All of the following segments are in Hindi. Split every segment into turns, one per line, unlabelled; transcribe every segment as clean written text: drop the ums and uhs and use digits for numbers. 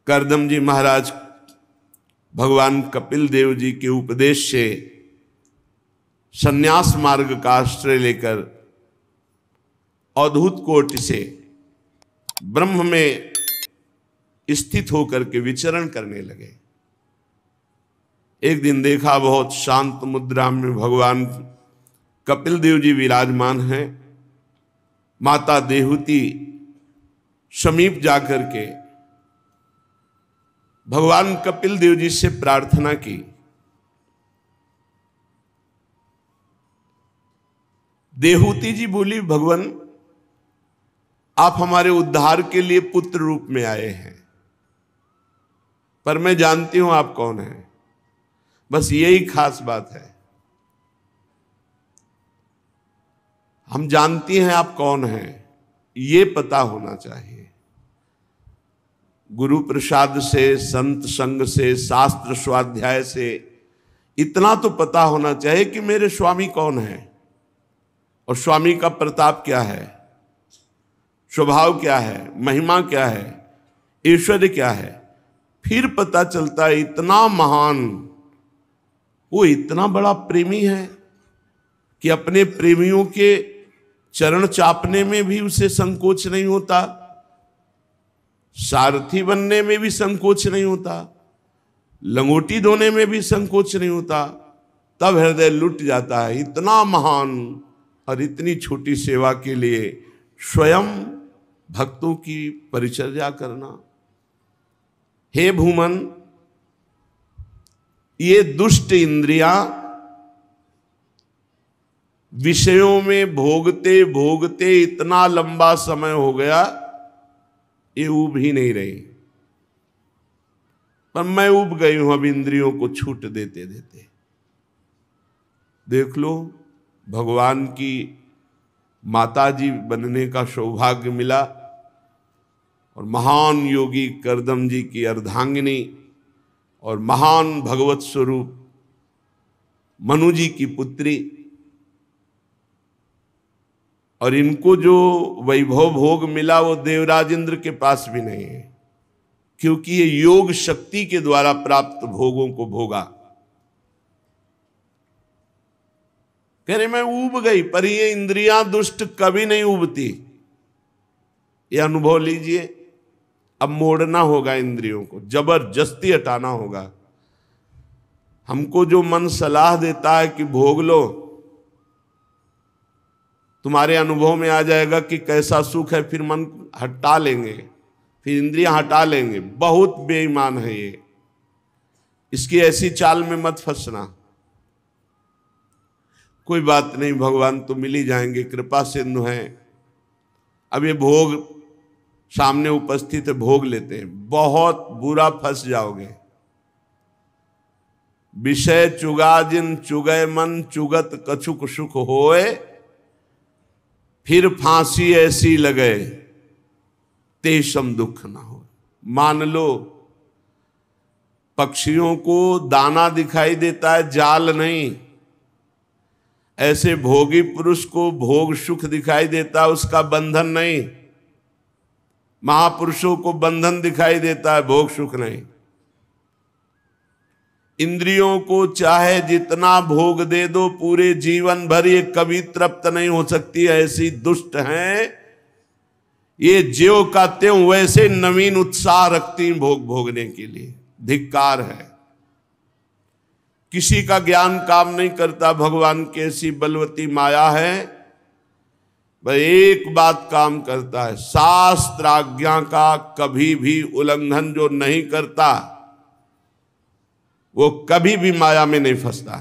करदम जी महाराज भगवान कपिल देव जी के उपदेश से संन्यास मार्ग का आश्रय लेकर अवधूत कोटि से ब्रह्म में स्थित होकर के विचरण करने लगे। एक दिन देखा बहुत शांत मुद्रा में भगवान कपिल देव जी विराजमान हैं। माता देहूती समीप जाकर के भगवान कपिल देव जी से प्रार्थना की, देहूती जी बोली, भगवान आप हमारे उद्धार के लिए पुत्र रूप में आए हैं, पर मैं जानती हूं आप कौन हैं। बस यही खास बात है, हम जानती हैं आप कौन हैं, ये पता होना चाहिए। गुरु प्रसाद से, संत संग से, शास्त्र स्वाध्याय से इतना तो पता होना चाहिए कि मेरे स्वामी कौन है और स्वामी का प्रताप क्या है, स्वभाव क्या है, महिमा क्या है, ऐश्वर्य क्या है। फिर पता चलता है इतना महान, वो इतना बड़ा प्रेमी है कि अपने प्रेमियों के चरण चापने में भी उसे संकोच नहीं होता, सारथी बनने में भी संकोच नहीं होता, लंगोटी धोने में भी संकोच नहीं होता। तब हृदय लुट जाता है। इतना महान और इतनी छोटी सेवा के लिए स्वयं भक्तों की परिचर्या करना। हे भूमन, ये दुष्ट इंद्रियां विषयों में भोगते भोगते इतना लंबा समय हो गया, ये ऊब ही नहीं रही। पर मैं ऊब गई हूं अब इंद्रियों को छूट देते देते। देख लो, भगवान की माताजी बनने का सौभाग्य मिला और महान योगी करदम जी की अर्धांगिनी और महान भगवत स्वरूप मनु जी की पुत्री, और इनको जो वैभव भोग मिला वो देवराज इंद्र के पास भी नहीं है, क्योंकि ये योग शक्ति के द्वारा प्राप्त भोगों को भोगा। कह रहे मैं ऊब गई, पर ये इंद्रियां दुष्ट कभी नहीं उबती। ये अनुभव लीजिए। अब मोड़ना होगा इंद्रियों को, जबरदस्ती हटाना होगा। हमको जो मन सलाह देता है कि भोग लो, तुम्हारे अनुभव में आ जाएगा कि कैसा सुख है, फिर मन हटा लेंगे, फिर इंद्रियां हटा लेंगे। बहुत बेईमान है ये, इसकी ऐसी चाल में मत फंसना। कोई बात नहीं, भगवान तो मिल ही जाएंगे, कृपा सिंधु हैं। अब ये भोग सामने उपस्थित है, भोग लेते हैं। बहुत बुरा फंस जाओगे। विषय चुगा जिन चुगय मन, चुगत कछुक सुख होए, फिर फांसी ऐसी लगे तेषम दुख ना हो। मान लो, पक्षियों को दाना दिखाई देता है, जाल नहीं। ऐसे भोगी पुरुष को भोग सुख दिखाई देता है, उसका बंधन नहीं। महापुरुषों को बंधन दिखाई देता है, भोग सुख नहीं। इंद्रियों को चाहे जितना भोग दे दो, पूरे जीवन भर ये कभी तृप्त नहीं हो सकती, ऐसी दुष्ट हैं ये। ज्यों का त्यों वैसे नवीन उत्साह रखती भोग भोगने के लिए। धिक्कार है। किसी का ज्ञान काम नहीं करता, भगवान की ऐसी बलवती माया है। वह एक बात काम करता है, शास्त्र आज्ञा का कभी भी उल्लंघन जो नहीं करता वो कभी भी माया में नहीं फंसता।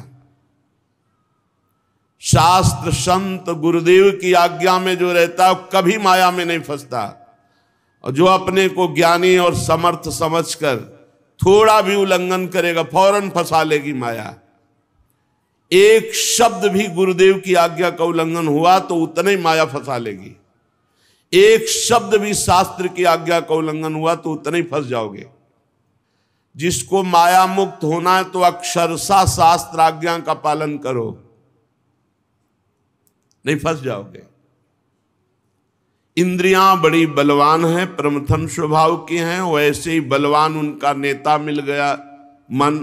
शास्त्र संत गुरुदेव की आज्ञा में जो रहता है वो कभी माया में नहीं फंसता। और जो अपने को ज्ञानी और समर्थ समझकर थोड़ा भी उल्लंघन करेगा, फौरन फंसा लेगी माया। एक शब्द भी गुरुदेव की आज्ञा का उल्लंघन हुआ तो उतना ही माया फंसा लेगी। एक शब्द भी शास्त्र की आज्ञा का उल्लंघन हुआ तो उतना ही फंस जाओगे। जिसको माया मुक्त होना है तो अक्षरशः शास्त्र आज्ञा का पालन करो, नहीं फंस जाओगे। इंद्रियां बड़ी बलवान हैं, प्रमथन स्वभाव की हैं, वैसे ही बलवान उनका नेता मिल गया मन।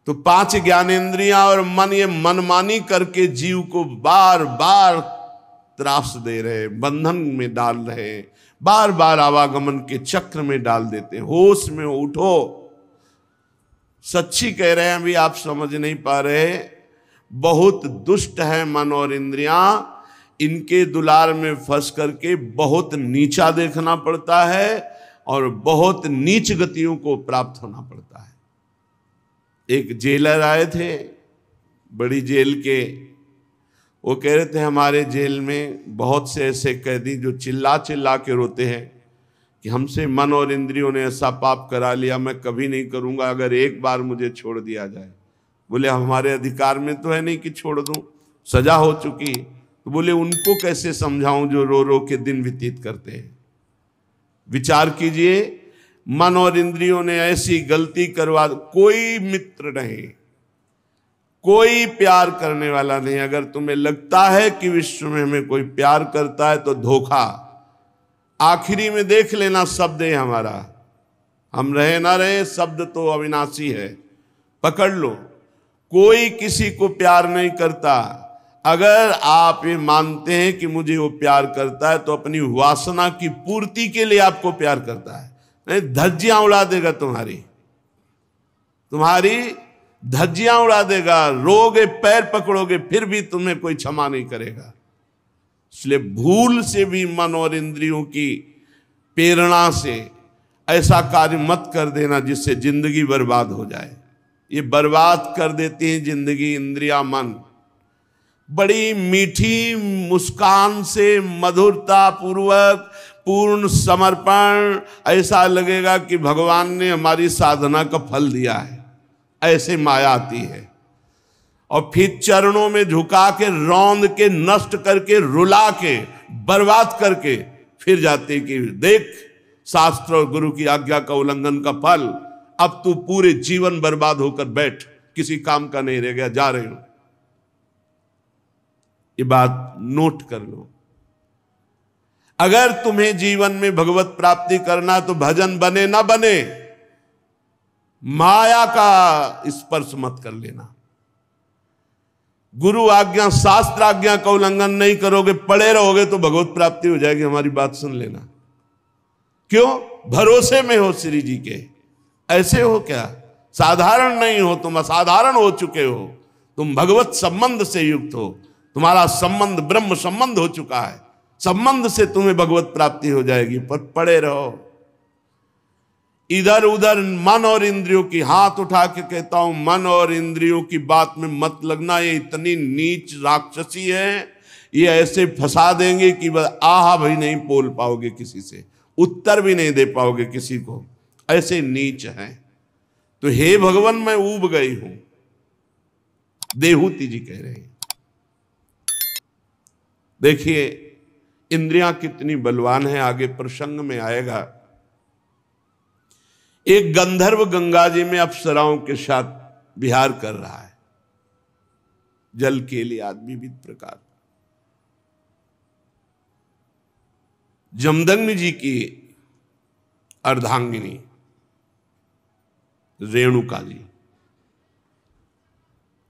तो 5 ज्ञानेंद्रियां और मन, ये मनमानी करके जीव को बार बार त्रास दे रहे, बंधन में डाल रहे, बार बार आवागमन के चक्र में डाल देते। होश में उठो, सच्ची कह रहे हैं, अभी आप समझ नहीं पा रहे। बहुत दुष्ट है मन और इंद्रियां, इनके दुलार में फंस करके बहुत नीचा देखना पड़ता है और बहुत नीच गतियों को प्राप्त होना पड़ता है। एक जेलर आए थे बड़ी जेल के, वो कह रहे थे हमारे जेल में बहुत से ऐसे कैदी जो चिल्ला चिल्ला के रोते हैं कि हमसे मन और इंद्रियों ने ऐसा पाप करा लिया, मैं कभी नहीं करूंगा अगर एक बार मुझे छोड़ दिया जाए। बोले हमारे अधिकार में तो है नहीं कि छोड़ दूं, सजा हो चुकी। तो बोले उनको कैसे समझाऊं जो रो रो के दिन व्यतीत करते हैं। विचार कीजिए, मन और इंद्रियों ने ऐसी गलती करवा, कोई मित्र नहीं, कोई प्यार करने वाला नहीं। अगर तुम्हें लगता है कि विश्व में हमें कोई प्यार करता है तो धोखा। आखिरी में देख लेना, शब्द है हमारा, हम रहे ना रहे, शब्द तो अविनाशी है, पकड़ लो। कोई किसी को प्यार नहीं करता। अगर आप ये मानते हैं कि मुझे वो प्यार करता है तो अपनी वासना की पूर्ति के लिए आपको प्यार करता है, नहीं धज्जियां उड़ा देगा, तुम्हारी धज्जियां उड़ा देगा, रोगे, पैर पकड़ोगे, फिर भी तुम्हें कोई क्षमा नहीं करेगा। इसलिए भूल से भी मन और इंद्रियों की प्रेरणा से ऐसा कार्य मत कर देना जिससे जिंदगी बर्बाद हो जाए। ये बर्बाद कर देती है जिंदगी, इंद्रिया, मन। बड़ी मीठी मुस्कान से, मधुरता पूर्वक, पूर्ण समर्पण, ऐसा लगेगा कि भगवान ने हमारी साधना का फल दिया है, ऐसे माया आती है। और फिर चरणों में झुका के, रौंद के, नष्ट करके, रुला के, बर्बाद करके फिर जाते कि देख शास्त्र और गुरु की आज्ञा का उल्लंघन का फल, अब तू पूरे जीवन बर्बाद होकर बैठ, किसी काम का नहीं रह गया, जा रहे हो। ये बात नोट कर लो। अगर तुम्हें जीवन में भगवत प्राप्ति करना तो भजन बने ना बने, माया का स्पर्श मत कर लेना। गुरु आज्ञा, शास्त्र आज्ञा का उल्लंघन नहीं करोगे, पड़े रहोगे तो भगवत प्राप्ति हो जाएगी। हमारी बात सुन लेना। क्यों? भरोसे में हो श्री जी के। ऐसे हो क्या? साधारण नहीं हो, तुम असाधारण हो चुके हो। तुम भगवत संबंध से युक्त हो, तुम्हारा संबंध ब्रह्म संबंध हो चुका है। संबंध से तुम्हें भगवत प्राप्ति हो जाएगी, पर पड़े रहो। इधर उधर मन और इंद्रियों की, हाथ उठा के कहता हूं, मन और इंद्रियों की बात में मत लगना। ये इतनी नीच राक्षसी है, ये ऐसे फंसा देंगे कि आहा भाई नहीं बोल पाओगे किसी से, उत्तर भी नहीं दे पाओगे किसी को, ऐसे नीच हैं। तो हे भगवान, मैं ऊब गई हूं, देहूति जी कह रहे हैं। देखिए इंद्रियां कितनी बलवान है, आगे प्रसंग में आएगा। एक गंधर्व गंगा जी में अप्सराओं के साथ विहार कर रहा है, जल के लिए आदमी विविध प्रकार। जमदग्नि जी की अर्धांगिनी रेणुका जी,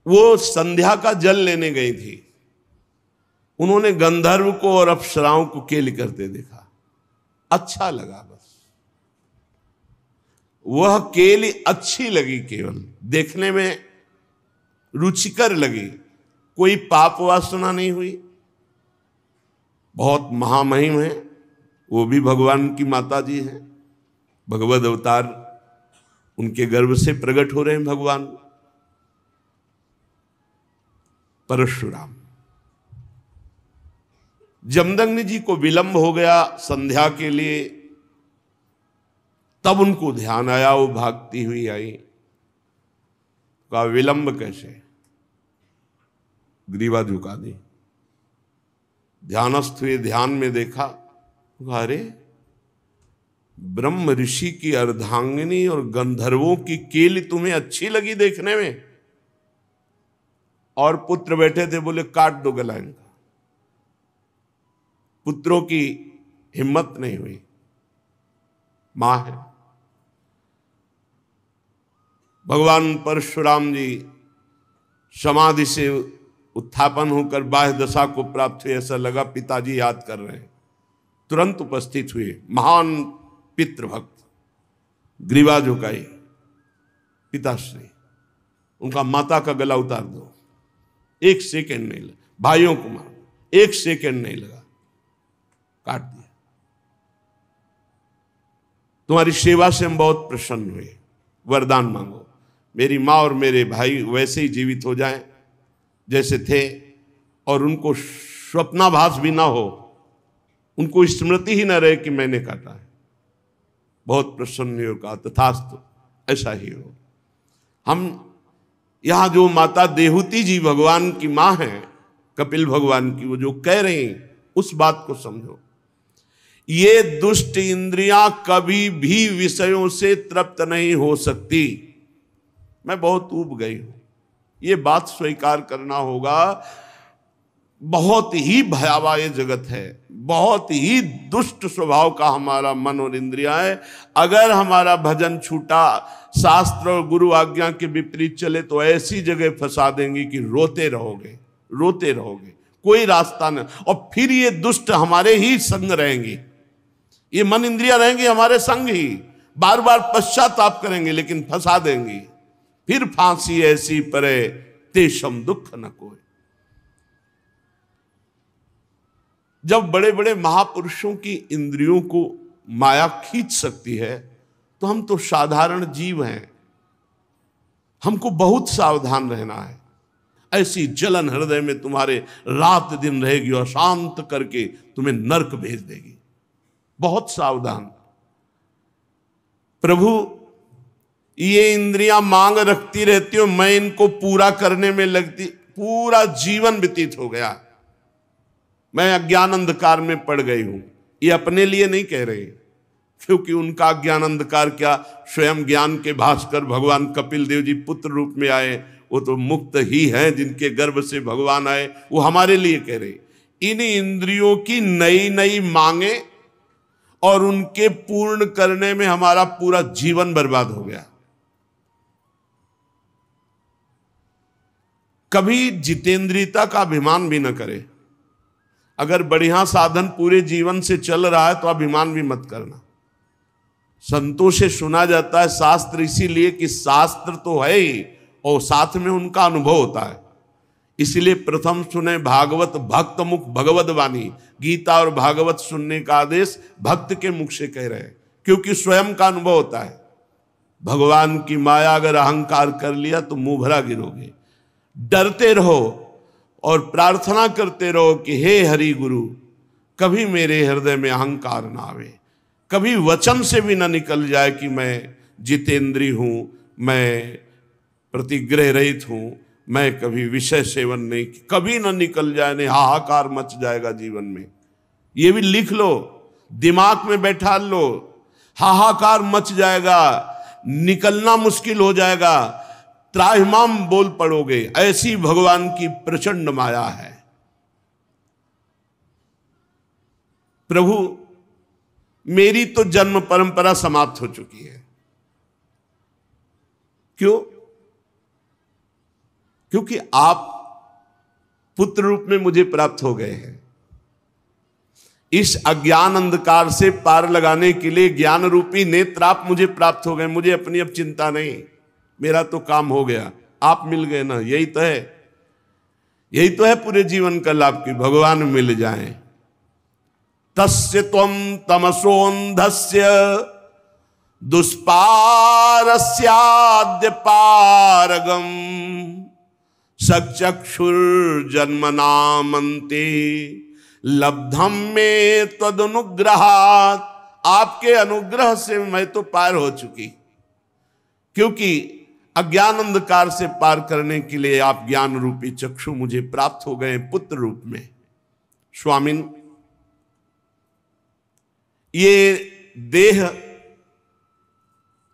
वो संध्या का जल लेने गई थी। उन्होंने गंधर्व को और अप्सराओं को केली करते देखा, अच्छा लगा। बस वह केली अच्छी लगी, केवल देखने में रुचिकर लगी, कोई पाप वासना नहीं हुई। बहुत महामहिम है, वो भी भगवान की माता जी हैं, भगवद अवतार, उनके गर्भ से प्रकट हो रहे हैं भगवान परशुराम। जमदग्नि जी को विलंब हो गया संध्या के लिए, तब उनको ध्यान आया, वो भागती हुई आई। कहा विलंब कैसे? ग्रीवा झुका दी, ध्यानस्थ हुए, ध्यान में देखा, अरे ब्रह्म ऋषि की अर्धांगिनी और गंधर्वों की केली तुम्हें अच्छी लगी देखने में? और पुत्र बैठे थे, बोले काट दो गला इनका। पुत्रों की हिम्मत नहीं हुई। मां है। भगवान परशुराम जी समाधि से उत्थापन होकर बाह्य दशा को प्राप्त हुए, ऐसा लगा पिताजी याद कर रहे हैं। तुरंत उपस्थित हुए महान पितृभक्त, ग्रीवा झुकाई, पिताश्री उनका माता का गला उतार दो। 1 सेकेंड नहीं लगा, भाइयों को मार, 1 सेकेंड नहीं लगा, काट दिया। तुम्हारी सेवा से हम बहुत प्रसन्न हुए, वरदान मांगो, मेरी माँ और मेरे भाई वैसे ही जीवित हो जाएं जैसे थे, और उनको स्वप्नाभास भी ना हो, उनको स्मृति ही ना रहे कि मैंने काटा है। बहुत प्रसन्न हो कहा तथास्तु, ऐसा ही हो। हम यहां जो माता देहूती जी भगवान की मां है, कपिल भगवान की, वो जो कह रही हैं उस बात को समझो। ये दुष्ट इंद्रियां कभी भी विषयों से तृप्त नहीं हो सकती। मैं बहुत ऊब गई हूं, ये बात स्वीकार करना होगा। बहुत ही भयावह ये जगत है, बहुत ही दुष्ट स्वभाव का हमारा मन और इंद्रियां है। अगर हमारा भजन छूटा, शास्त्र और गुरु आज्ञा के विपरीत चले, तो ऐसी जगह फंसा देंगी कि रोते रहोगे, रोते रहोगे, कोई रास्ता नहीं। और फिर ये दुष्ट हमारे ही संग रहेंगे, ये मन इंद्रियां रहेंगी हमारे संग ही, बार बार पश्चाताप करेंगे लेकिन फंसा देंगी। फिर फांसी ऐसी परे तेषम दुख न कोई। जब बड़े बड़े महापुरुषों की इंद्रियों को माया खींच सकती है, तो हम तो साधारण जीव हैं, हमको बहुत सावधान रहना है। ऐसी जलन हृदय में तुम्हारे रात दिन रहेगी और शांत करके तुम्हें नरक भेज देगी। बहुत सावधान। प्रभु ये इंद्रियां मांग रखती रहती हो, मैं इनको पूरा करने में लगती, पूरा जीवन व्यतीत हो गया, मैं अज्ञान अंधकार में पड़ गई हूं। ये अपने लिए नहीं कह रहे, क्योंकि उनका अज्ञान अंधकार क्या, स्वयं ज्ञान के भास्कर भगवान कपिल देव जी पुत्र रूप में आए, वो तो मुक्त ही हैं जिनके गर्भ से भगवान आए। वो हमारे लिए कह रहे, इन इंद्रियों की नई नई मांगे और उनके पूर्ण करने में हमारा पूरा जीवन बर्बाद हो गया। कभी जितेंद्रियता का अभिमान भी न करे। अगर बढ़िया साधन पूरे जीवन से चल रहा है तो अभिमान भी मत करना। संतों से सुना जाता है शास्त्र, इसीलिए कि शास्त्र तो है ही और साथ में उनका अनुभव होता है। इसीलिए प्रथम सुने भागवत भक्त मुख भगवत वाणी। गीता और भागवत सुनने का आदेश भक्त के मुख से कह रहे हैं, क्योंकि स्वयं का अनुभव होता है। भगवान की माया अगर अहंकार कर लिया तो मुंह भरा गिरोगे। डरते रहो और प्रार्थना करते रहो कि हे हरि गुरु, कभी मेरे हृदय में अहंकार ना आवे, कभी वचन से भी ना निकल जाए कि मैं जितेंद्रिय हूं, मैं प्रतिग्रह रहित हूं, मैं कभी विषय सेवन नहीं, कभी ना निकल जाए, नहीं हाहाकार मच जाएगा जीवन में। ये भी लिख लो, दिमाग में बैठा लो, हाहाकार मच जाएगा, निकलना मुश्किल हो जाएगा, त्राहिमाम बोल पड़ोगे। ऐसी भगवान की प्रचंड माया है। प्रभु मेरी तो जन्म परंपरा समाप्त हो चुकी है। क्यों? क्योंकि आप पुत्र रूप में मुझे प्राप्त हो गए हैं। इस अज्ञान अंधकार से पार लगाने के लिए ज्ञान रूपी नेत्र आप मुझे प्राप्त हो गए। मुझे अपनी अब चिंता नहीं, मेरा तो काम हो गया, आप मिल गए ना। यही तो है, यही तो है पूरे जीवन का लाभ की भगवान मिल जाएं। तस्य त्वं तमसोन्धस्य दुष्पारस्याद्य पारगम सचक्षुर्जन्मनामन्ते लब्धम में तदनुग्रहात्। आपके अनुग्रह से मैं तो पार हो चुकी, क्योंकि अज्ञान अंधकार से पार करने के लिए आप ज्ञान रूपी चक्षु मुझे प्राप्त हो गए पुत्र रूप में। स्वामिन, ये देह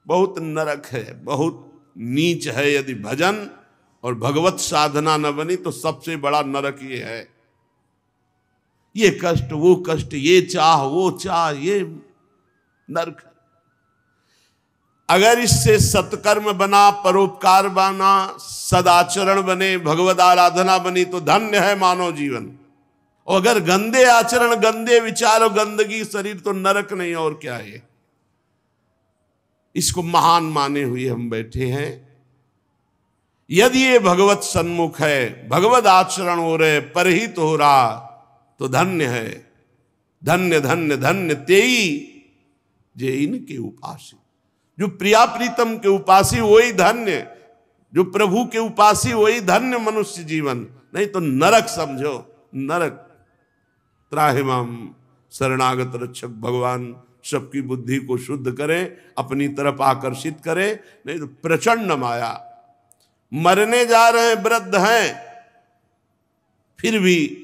बहुत नरक है, बहुत नीच है। यदि भजन और भगवत साधना न बनी तो सबसे बड़ा नरक ये है। ये कष्ट वो कष्ट, ये चाह वो चाह, ये नरक। अगर इससे सत्कर्म बना, परोपकार बना, सदाचरण बने, भगवत आराधना बनी तो धन्य है मानव जीवन। और अगर गंदे आचरण, गंदे विचार और गंदगी शरीर, तो नरक नहीं और क्या है। इसको महान माने हुए हम बैठे हैं। यदि ये भगवत सन्मुख है, भगवत आचरण हो रहे, परहित हो रहा, तो धन्य है। धन्य धन्य धन्य तेई जे इनके उपासी। जो प्रिया प्रीतम के उपासी वही धन्य, जो प्रभु के उपासी वही धन्य मनुष्य जीवन। नहीं तो नरक समझो, नरक। त्राहिमाम शरणागत रक्षक भगवान सबकी बुद्धि को शुद्ध करें, अपनी तरफ आकर्षित करें। नहीं तो प्रचंड माया, मरने जा रहे हैं, वृद्ध हैं, फिर भी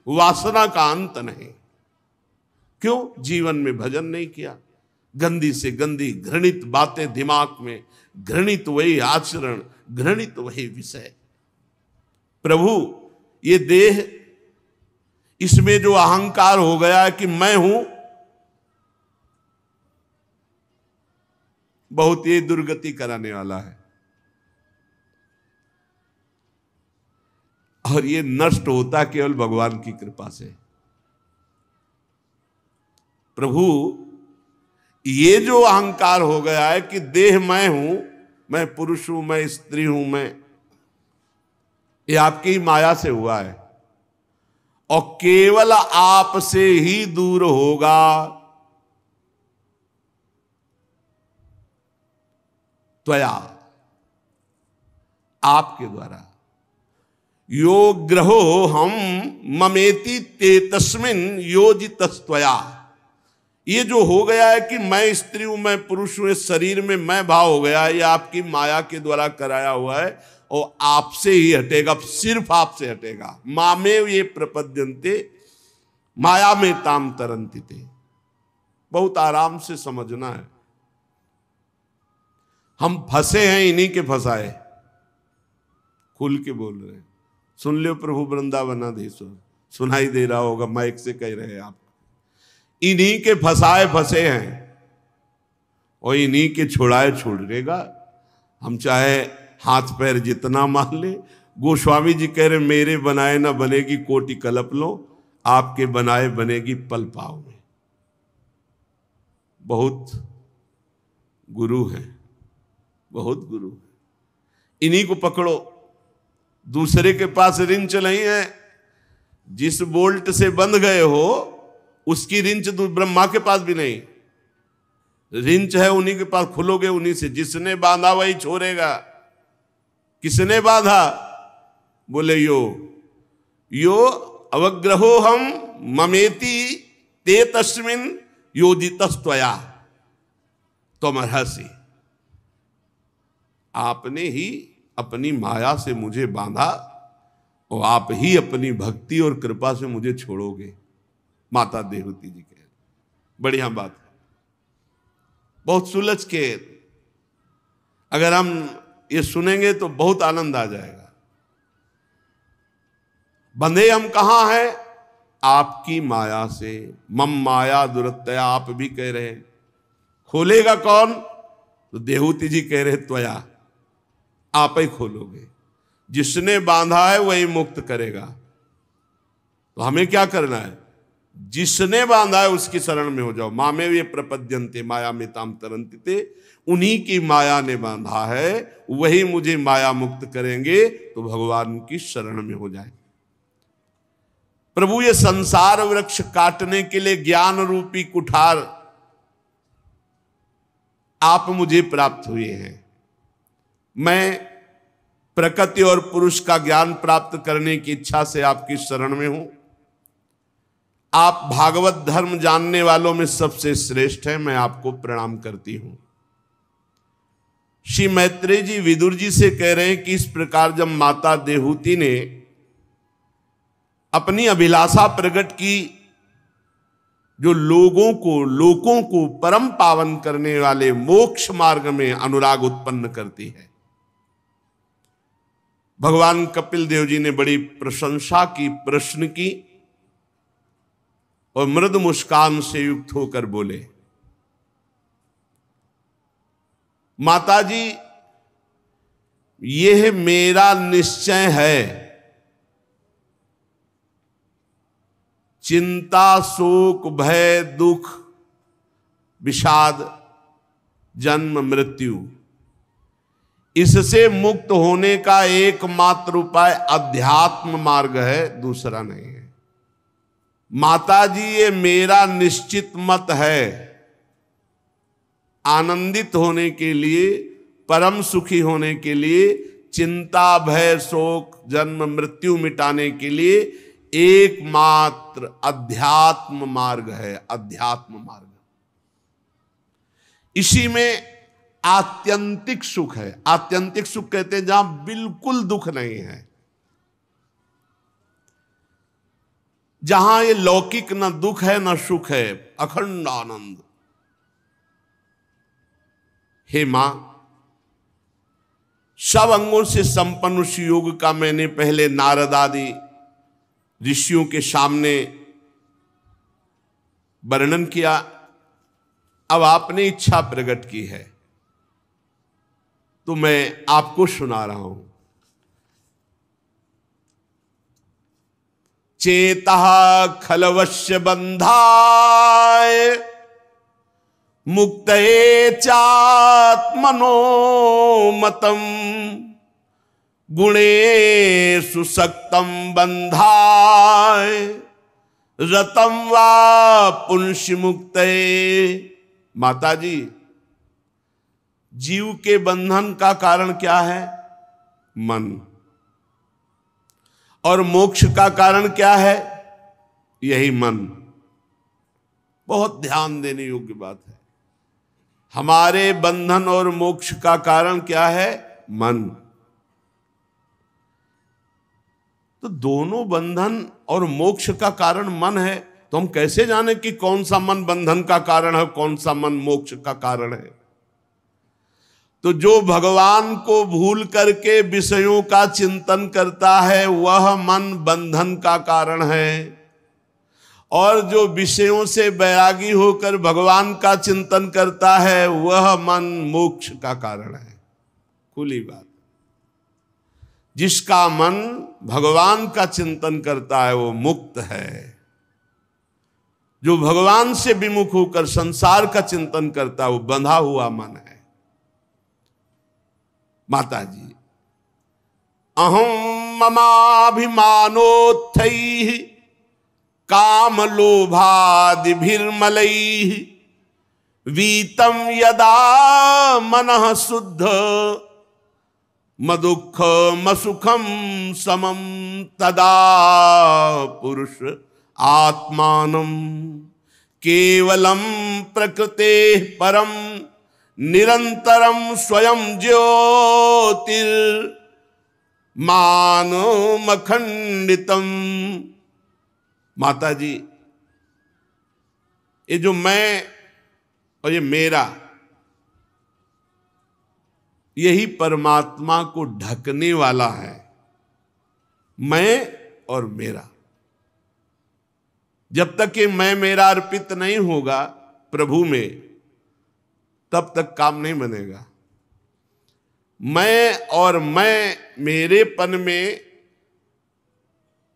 वासना का अंत नहीं। क्यों? जीवन में भजन नहीं किया। गंदी से गंदी घृणित बातें दिमाग में, घृणित वही आचरण, घृणित वही विषय। प्रभु ये देह, इसमें जो अहंकार हो गया है कि मैं हूं, बहुत ये दुर्गति कराने वाला है। और ये नष्ट होता केवल भगवान की कृपा से। प्रभु ये जो अहंकार हो गया है कि देह मैं हूं, मैं पुरुष हूं, मैं स्त्री हूं, मैं, ये आपकी माया से हुआ है। और केवल आपसे ही दूर होगा। त्वया, आपके द्वारा। यो ग्रहो हम ममेति ते तस्मिन योजितस्त्वया। ये जो हो गया है कि मैं स्त्री हूं, मैं पुरुष हूं, इस शरीर में मैं भाव हो गया है, ये आपकी माया के द्वारा कराया हुआ है। और आपसे ही हटेगा, सिर्फ आपसे हटेगा। मामेव ये प्रपद्यन्ते माया में ताम तरन्ति ते। बहुत आराम से समझना है। हम फंसे हैं, इन्हीं के फंसाए। खुल के बोल रहे हैं। सुन लो प्रभु वृंदावनाधीश्वर, सुनाई दे रहा होगा, माइक से कह रहे हैं आप। इन्हीं के फंसाए फंसे हैं और इन्हीं के छुड़ाए छुड़ेगा। हम चाहे हाथ पैर जितना मान ले। गोस्वामी जी कह रहे मेरे बनाए ना बनेगी कोटि कल्प लो, आपके बनाए बनेगी पल पाव में। बहुत गुरु हैं, बहुत गुरु हैं। इन्हीं को पकड़ो। दूसरे के पास रिंच नहीं है। जिस बोल्ट से बंध गए हो उसकी रिंच ब्रह्मा के पास भी नहीं। रिंच है उन्हीं के पास, खुलोगे उन्हीं से। जिसने बांधा वही छोड़ेगा। किसने बांधा? बोले यो यो अवग्रहो हम ममेति ते तस्मिन योजितस्त्वया त्वमर्हसि। आपने ही अपनी माया से मुझे बांधा और आप ही अपनी भक्ति और कृपा से मुझे छोड़ोगे। माता देवहूति जी कह, बढ़िया बात है। बहुत सुलझ के अगर हम ये सुनेंगे तो बहुत आनंद आ जाएगा। बंधे हम कहां हैं? आपकी माया से। मम माया दुरत्या, आप भी कह रहे हैं। खोलेगा कौन? तो देवहूति जी कह रहे त्वया, आप ही खोलोगे। जिसने बांधा है वही मुक्त करेगा। तो हमें क्या करना है? जिसने बांधा है उसकी शरण में हो जाओ। मामे ये प्रपद्यन्ते माया में ताम तरन्ति ते। उन्हीं की माया ने बांधा है, वही मुझे माया मुक्त करेंगे। तो भगवान की शरण में हो जाए। प्रभु ये संसार वृक्ष काटने के लिए ज्ञान रूपी कुठार आप मुझे प्राप्त हुए हैं। मैं प्रकृति और पुरुष का ज्ञान प्राप्त करने की इच्छा से आपकी शरण में हूं। आप भागवत धर्म जानने वालों में सबसे श्रेष्ठ हैं। मैं आपको प्रणाम करती हूं। श्री मैत्रेय जी विदुर जी से कह रहे हैं कि इस प्रकार जब माता देवहूति ने अपनी अभिलाषा प्रकट की, जो लोगों को परम पावन करने वाले मोक्ष मार्ग में अनुराग उत्पन्न करती है। भगवान कपिल देव जी ने बड़ी प्रशंसा की, प्रश्न की। और मृदु मुस्कान से युक्त होकर बोले, माताजी यह मेरा निश्चय है, चिंता शोक भय दुख विषाद जन्म मृत्यु, इससे मुक्त होने का एकमात्र उपाय अध्यात्म मार्ग है, दूसरा नहीं है। माताजी ये मेरा निश्चित मत है, आनंदित होने के लिए, परम सुखी होने के लिए, चिंता भय शोक जन्म मृत्यु मिटाने के लिए एकमात्र अध्यात्म मार्ग है, अध्यात्म मार्ग। इसी में आत्यंतिक सुख है। आत्यंतिक सुख कहते हैं जहां बिल्कुल दुख नहीं है, जहां ये लौकिक न दुख है न सुख है, अखंड आनंद। हे मां, सब अंगों से संपन्न उस योग का मैंने पहले नारद आदि ऋषियों के सामने वर्णन किया। अब आपने इच्छा प्रकट की है तो मैं आपको सुना रहा हूं। चेतः खलवश्य बंधाय मुक्तये चात्मनो मतम गुणेषु सक्तम बंधाय रतम वा पुंस्य मुक्तये। माताजी, जीव के बंधन का कारण क्या है? मन। और मोक्ष का कारण क्या है? यही मन। बहुत ध्यान देने योग्य बात है। हमारे बंधन और मोक्ष का कारण क्या है? मन। तो दोनों बंधन और मोक्ष का कारण मन है, तो हम कैसे जाने कि कौन सा मन बंधन का कारण है, कौन सा मन मोक्ष का कारण है? तो जो भगवान को भूल करके विषयों का चिंतन करता है वह मन बंधन का कारण है, और जो विषयों से बैरागी होकर भगवान का चिंतन करता है वह मन मोक्ष का कारण है। खुली बात। जिसका मन भगवान का चिंतन करता है वो मुक्त है। जो भगवान से विमुख होकर संसार का चिंतन करता है वो बंधा हुआ मन है। माताजी, अहम ममाभिमानोत्थैः काम लोभादिभिर्मलैः वीतम यदा मनः शुद्ध मदुःख मसुखम समम तदा पुरुष आत्मानं केवलम प्रकृते परम निरंतरम स्वयं ज्योतिर्मानमखंडितम। माताजी, ये जो मैं और ये मेरा, यही परमात्मा को ढकने वाला है। मैं और मेरा, जब तक ये मैं मेरा अर्पित नहीं होगा प्रभु में, तब तक काम नहीं बनेगा। मैं और मैं मेरेपन में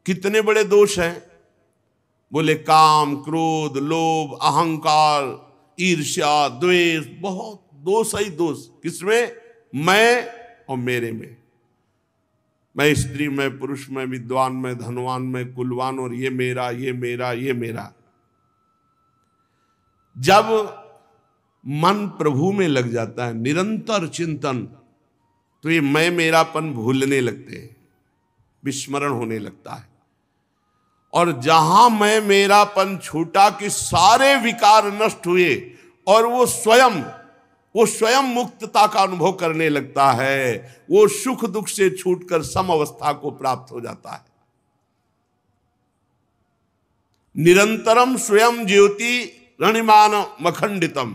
कितने बड़े दोष हैं? बोले काम क्रोध लोभ अहंकार ईर्ष्या द्वेष, बहुत दोष ही दोष। किसमें? मैं और मेरे में। मैं स्त्री में, पुरुष में, विद्वान में, धनवान में, कुलवान, और ये मेरा ये मेरा ये मेरा। जब मन प्रभु में लग जाता है, निरंतर चिंतन, तो ये मैं मेरापन भूलने लगते हैं, विस्मरण होने लगता है। और जहां मैं मेरापन छूटा कि सारे विकार नष्ट हुए और वो स्वयं मुक्तता का अनुभव करने लगता है। वो सुख दुख से छूटकर सम अवस्था को प्राप्त हो जाता है। निरंतरम स्वयं ज्योति रणिमान मखंडितम।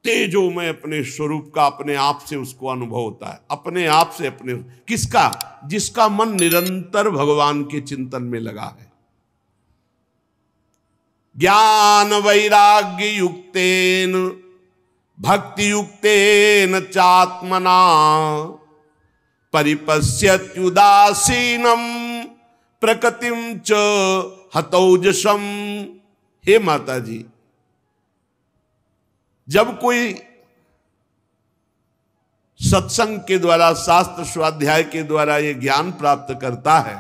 तेजो में अपने स्वरूप का अपने आप से उसको अनुभव होता है, अपने आप से किसका? जिसका मन निरंतर भगवान के चिंतन में लगा है। ज्ञान वैराग्य युक्तेन भक्ति युक्तेन चात्मना परिपश्यत्युदासीनम प्रकृतिम च हतौजसम। हे माता जी, जब कोई सत्संग के द्वारा, शास्त्र स्वाध्याय के द्वारा ये ज्ञान प्राप्त करता है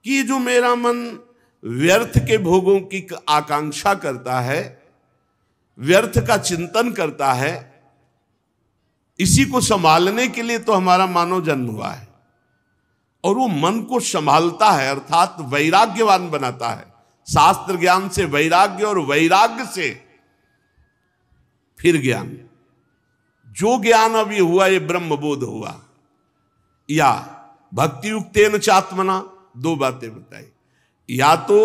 कि जो मेरा मन व्यर्थ के भोगों की आकांक्षा करता है, व्यर्थ का चिंतन करता है, इसी को संभालने के लिए तो हमारा मानव जन्म हुआ है। और वो मन को संभालता है, अर्थात वैराग्यवान बनाता है। शास्त्र ज्ञान से वैराग्य और वैराग्य से फिर ज्ञान। जो ज्ञान अभी हुआ ये ब्रह्मबोध हुआ, या भक्ति युक्तेन चात्मना, दो बातें बताई। या तो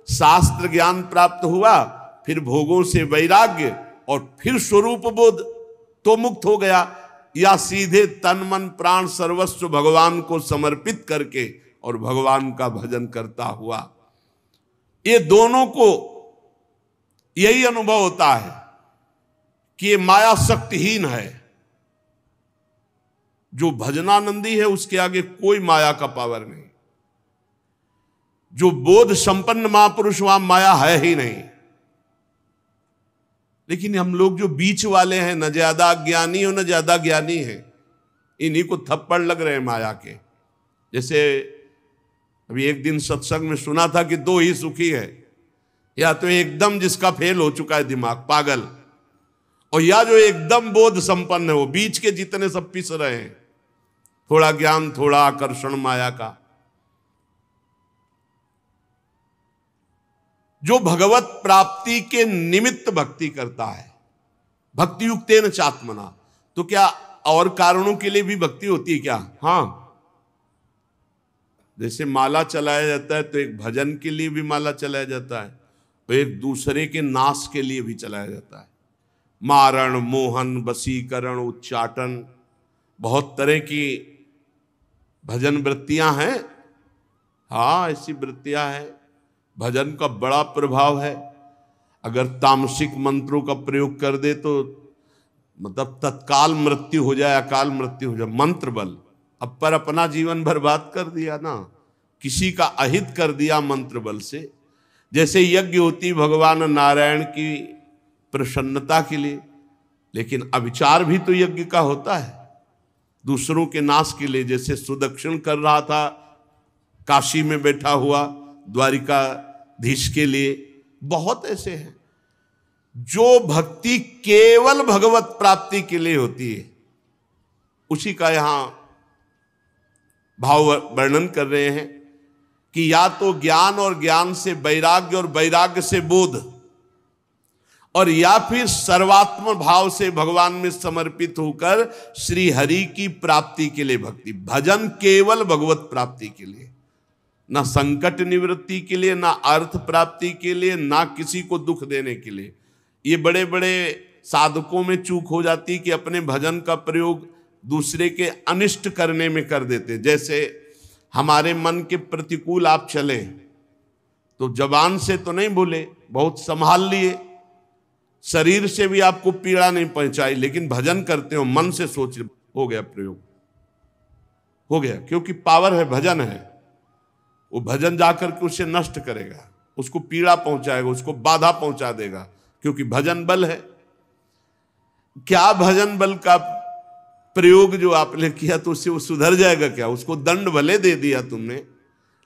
शास्त्र ज्ञान प्राप्त हुआ, फिर भोगों से वैराग्य, और फिर स्वरूप बोध तो मुक्त हो गया, या सीधे तन मन प्राण सर्वस्व भगवान को समर्पित करके और भगवान का भजन करता हुआ। ये दोनों को यही अनुभव होता है कि ये माया शक्तिहीन है। जो भजनानंदी है उसके आगे कोई माया का पावर नहीं। जो बोध संपन्न महापुरुष, वहां माया है ही नहीं। लेकिन हम लोग जो बीच वाले हैं, न ज्यादा ज्ञानी और न ज्यादा ज्ञानी है, इन्हीं को थप्पड़ लग रहे हैं माया के। जैसे अभी एक दिन सत्संग में सुना था कि दो ही सुखी है, या तो एकदम जिसका फेल हो चुका है दिमाग, पागल, और या जो एकदम बोध संपन्न है। वो बीच के जितने सब पिस रहे हैं, थोड़ा ज्ञान, थोड़ा आकर्षण माया का। जो भगवत प्राप्ति के निमित्त भक्ति करता है, भक्ति युक्तेन चात्मना, तो क्या और कारणों के लिए भी भक्ति होती है क्या? हाँ, जैसे माला चलाया जाता है तो एक भजन के लिए भी माला चलाया जाता है, और एक दूसरे के नाश के लिए भी चलाया जाता है। मारण, मोहन, वशीकरण, उच्चाटन, बहुत तरह की भजन वृत्तियां हैं। हाँ, ऐसी वृत्तियां हैं। भजन का बड़ा प्रभाव है। अगर तामसिक मंत्रों का प्रयोग कर दे तो मतलब तत्काल मृत्यु हो जाए, अकाल मृत्यु हो जाए। मंत्र बल, अब पर अपना जीवन बर्बाद कर दिया ना, किसी का अहित कर दिया मंत्र बल से। जैसे यज्ञ होती भगवान नारायण की प्रसन्नता के लिए, लेकिन अविचार भी तो यज्ञ का होता है, दूसरों के नाश के लिए। जैसे सुदक्षिण कर रहा था काशी में बैठा हुआ द्वारिकाधीश के लिए। बहुत ऐसे हैं जो भक्ति केवल भगवत प्राप्ति के लिए होती है, उसी का यहां भाव वर्णन कर रहे हैं कि या तो ज्ञान और ज्ञान से वैराग्य और वैराग्य से बोध, और या फिर सर्वात्म भाव से भगवान में समर्पित होकर श्री हरि की प्राप्ति के लिए भक्ति। भजन केवल भगवत प्राप्ति के लिए, ना संकट निवृत्ति के लिए, ना अर्थ प्राप्ति के लिए, ना किसी को दुख देने के लिए। ये बड़े बड़े साधकों में चूक हो जाती कि अपने भजन का प्रयोग दूसरे के अनिष्ट करने में कर देते। जैसे हमारे मन के प्रतिकूल आप चले तो जबान से तो नहीं बोले, बहुत संभाल लिए, शरीर से भी आपको पीड़ा नहीं पहुंचाई, लेकिन भजन करते हो मन से सोच, हो गया प्रयोग, हो गया। क्योंकि पावर है, भजन है। वो भजन जाकर के उसे नष्ट करेगा, उसको पीड़ा पहुंचाएगा, उसको बाधा पहुंचा देगा, क्योंकि भजन बल है। क्या भजन बल का प्रयोग जो आपने किया तो उससे वो सुधर जाएगा क्या? उसको दंड भले दे दिया तुमने,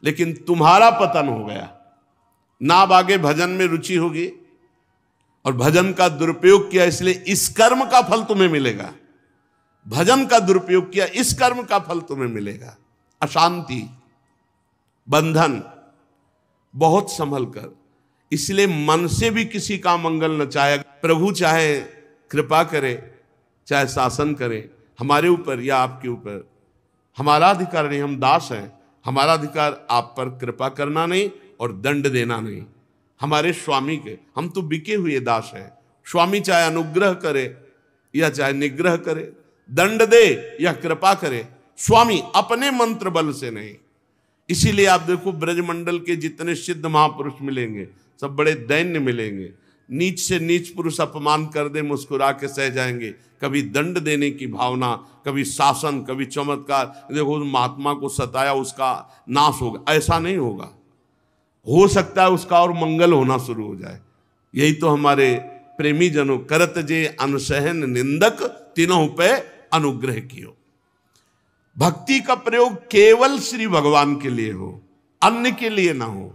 लेकिन तुम्हारा पतन हो गया ना। अब आगे भजन में रुचि होगी और भजन का दुरुपयोग किया, इसलिए इस कर्म का फल तुम्हें मिलेगा। भजन का दुरुपयोग किया, इस कर्म का फल तुम्हें मिलेगा। अशांति, बंधन, बहुत संभल कर। इसलिए मन से भी किसी का मंगल न चाहे। प्रभु चाहे कृपा करे, चाहे शासन करे हमारे ऊपर या आपके ऊपर, हमारा अधिकार नहीं, हम दास हैं। हमारा अधिकार आप पर कृपा करना नहीं और दंड देना नहीं, हमारे स्वामी के। हम तो बिके हुए दास हैं। स्वामी चाहे अनुग्रह करे या चाहे निग्रह करे, दंड दे या कृपा करे, स्वामी अपने मंत्र बल से नहीं। इसीलिए आप देखो ब्रजमंडल के जितने सिद्ध महापुरुष मिलेंगे सब बड़े दैन्य मिलेंगे। नीच से नीच पुरुष अपमान कर दे मुस्कुरा के सह जाएंगे। कभी दंड देने की भावना, कभी शासन, कभी चमत्कार। देखो उस महात्मा को सताया, उसका नाश होगा, ऐसा नहीं होगा। हो सकता है उसका और मंगल होना शुरू हो जाए। यही तो हमारे प्रेमी जनों करत जे अनसहन निंदक तीनों पे अनुग्रह कियो। भक्ति का प्रयोग केवल श्री भगवान के लिए हो, अन्य के लिए ना हो।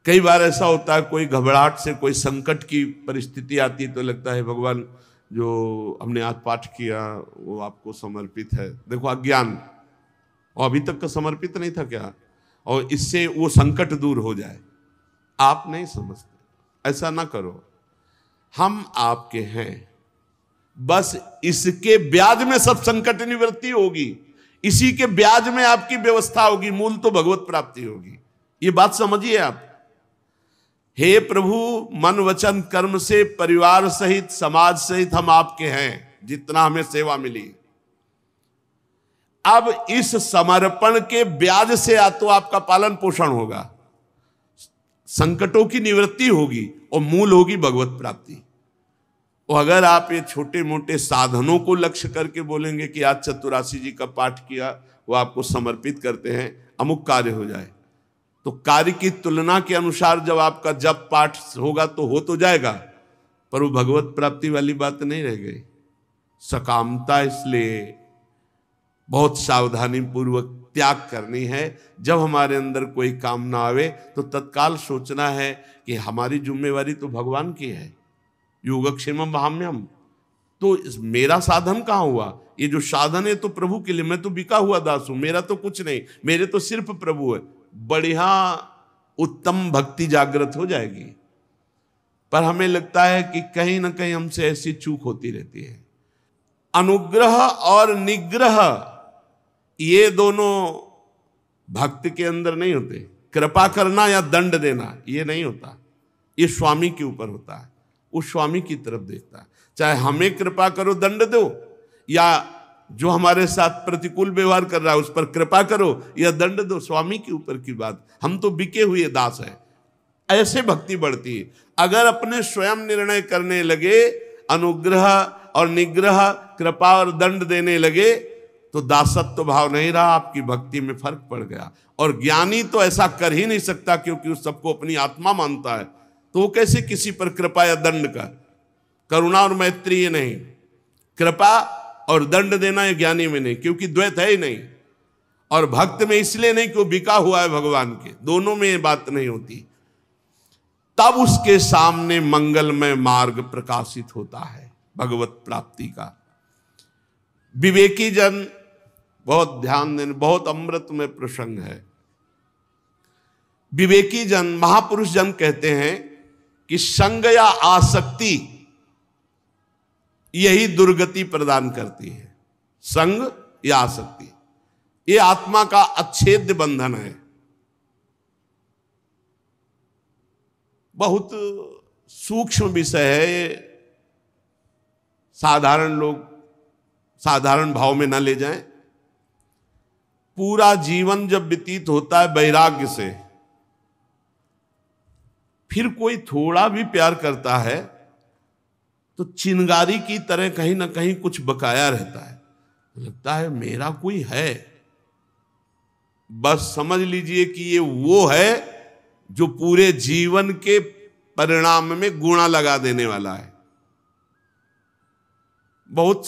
कई बार ऐसा होता है, कोई घबराहट से कोई संकट की परिस्थिति आती है तो लगता है भगवान जो हमने आज पाठ किया वो आपको समर्पित है। देखो अज्ञान, और अभी तक का समर्पित नहीं था क्या, और इससे वो संकट दूर हो जाए। आप नहीं समझते, ऐसा ना करो। हम आपके हैं, बस इसके ब्याज में सब संकट निवृत्ति होगी, इसी के ब्याज में आपकी व्यवस्था होगी, मूल तो भगवत प्राप्ति होगी। ये बात समझिए आप। हे प्रभु, मन वचन कर्म से परिवार सहित समाज सहित हम आपके हैं, जितना हमें सेवा मिली। अब इस समर्पण के ब्याज से या तो आपका पालन पोषण होगा, संकटों की निवृत्ति होगी, और मूल होगी भगवत प्राप्ति। और अगर आप ये छोटे मोटे साधनों को लक्ष्य करके बोलेंगे कि आज चतुरासी जी का पाठ किया, वो आपको समर्पित करते हैं, अमुक कार्य हो जाए, तो कार्य की तुलना के अनुसार जब आपका जप पाठ होगा तो हो तो जाएगा, पर वो भगवत प्राप्ति वाली बात नहीं रह गई। सकामता इसलिए बहुत सावधानी पूर्वक त्याग करनी है। जब हमारे अंदर कोई कामना आवे तो तत्काल सोचना है कि हमारी जिम्मेवारी तो भगवान की है, योगक्षेमम वहाम्यम। तो मेरा साधन कहाँ हुआ? ये जो साधन है तो प्रभु के लिए, मैं तो बिका हुआ दास हूं, मेरा तो कुछ नहीं, मेरे तो सिर्फ प्रभु है। बढ़िया उत्तम भक्ति जागृत हो जाएगी। पर हमें लगता है कि कहीं ना कहीं हमसे ऐसी चूक होती रहती है। अनुग्रह और निग्रह ये दोनों भक्त के अंदर नहीं होते। कृपा करना या दंड देना ये नहीं होता, ये स्वामी के ऊपर होता है। वो स्वामी की तरफ देखता है। चाहे हमें कृपा करो दंड दो, या जो हमारे साथ प्रतिकूल व्यवहार कर रहा है उस पर कृपा करो या दंड दो, स्वामी के ऊपर की बात। हम तो बिके हुए दास हैं। ऐसे भक्ति बढ़ती है। अगर अपने स्वयं निर्णय करने लगे, अनुग्रह और निग्रह, कृपा और दंड देने लगे, तो दासत्व भाव नहीं रहा, आपकी भक्ति में फर्क पड़ गया। और ज्ञानी तो ऐसा कर ही नहीं सकता, क्योंकि उस सबको अपनी आत्मा मानता है। तो वो कैसे किसी पर कृपा या दंड का? करुणा और मैत्री ये नहीं, कृपा और दंड देना ये ज्ञानी में नहीं, क्योंकि द्वैत है ही नहीं। और भक्त में इसलिए नहीं कि वो बिका हुआ है भगवान के, दोनों में ये बात नहीं होती। तब उसके सामने मंगलमय मार्ग प्रकाशित होता है भगवत प्राप्ति का। विवेकी जन बहुत ध्यान देने, बहुत अमृत में प्रसंग है। विवेकी जन, महापुरुष जन कहते हैं कि संग या आसक्ति यही दुर्गति प्रदान करती है। संग या आसक्ति ये आत्मा का अच्छेद्य बंधन है। बहुत सूक्ष्म विषय है ये, साधारण लोग साधारण भाव में ना ले जाएं। पूरा जीवन जब व्यतीत होता है वैराग्य से, फिर कोई थोड़ा भी प्यार करता है तो चिंगारी की तरह कहीं ना कहीं कुछ बकाया रहता है। लगता है मेरा कोई है। बस समझ लीजिए कि ये वो है जो पूरे जीवन के परिणाम में गुणा लगा देने वाला है। बहुत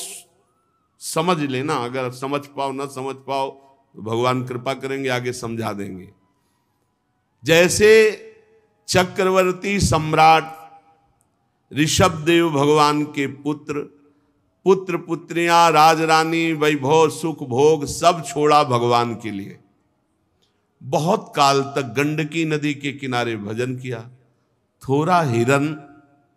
समझ लेना, अगर समझ पाओ ना समझ पाओ तो भगवान कृपा करेंगे, आगे समझा देंगे। जैसे चक्रवर्ती सम्राट ऋषभदेव भगवान के पुत्र, पुत्र पुत्रियां, राजरानी, वैभव, सुख, भोग सब छोड़ा भगवान के लिए। बहुत काल तक गंडकी नदी के किनारे भजन किया। थोड़ा हिरन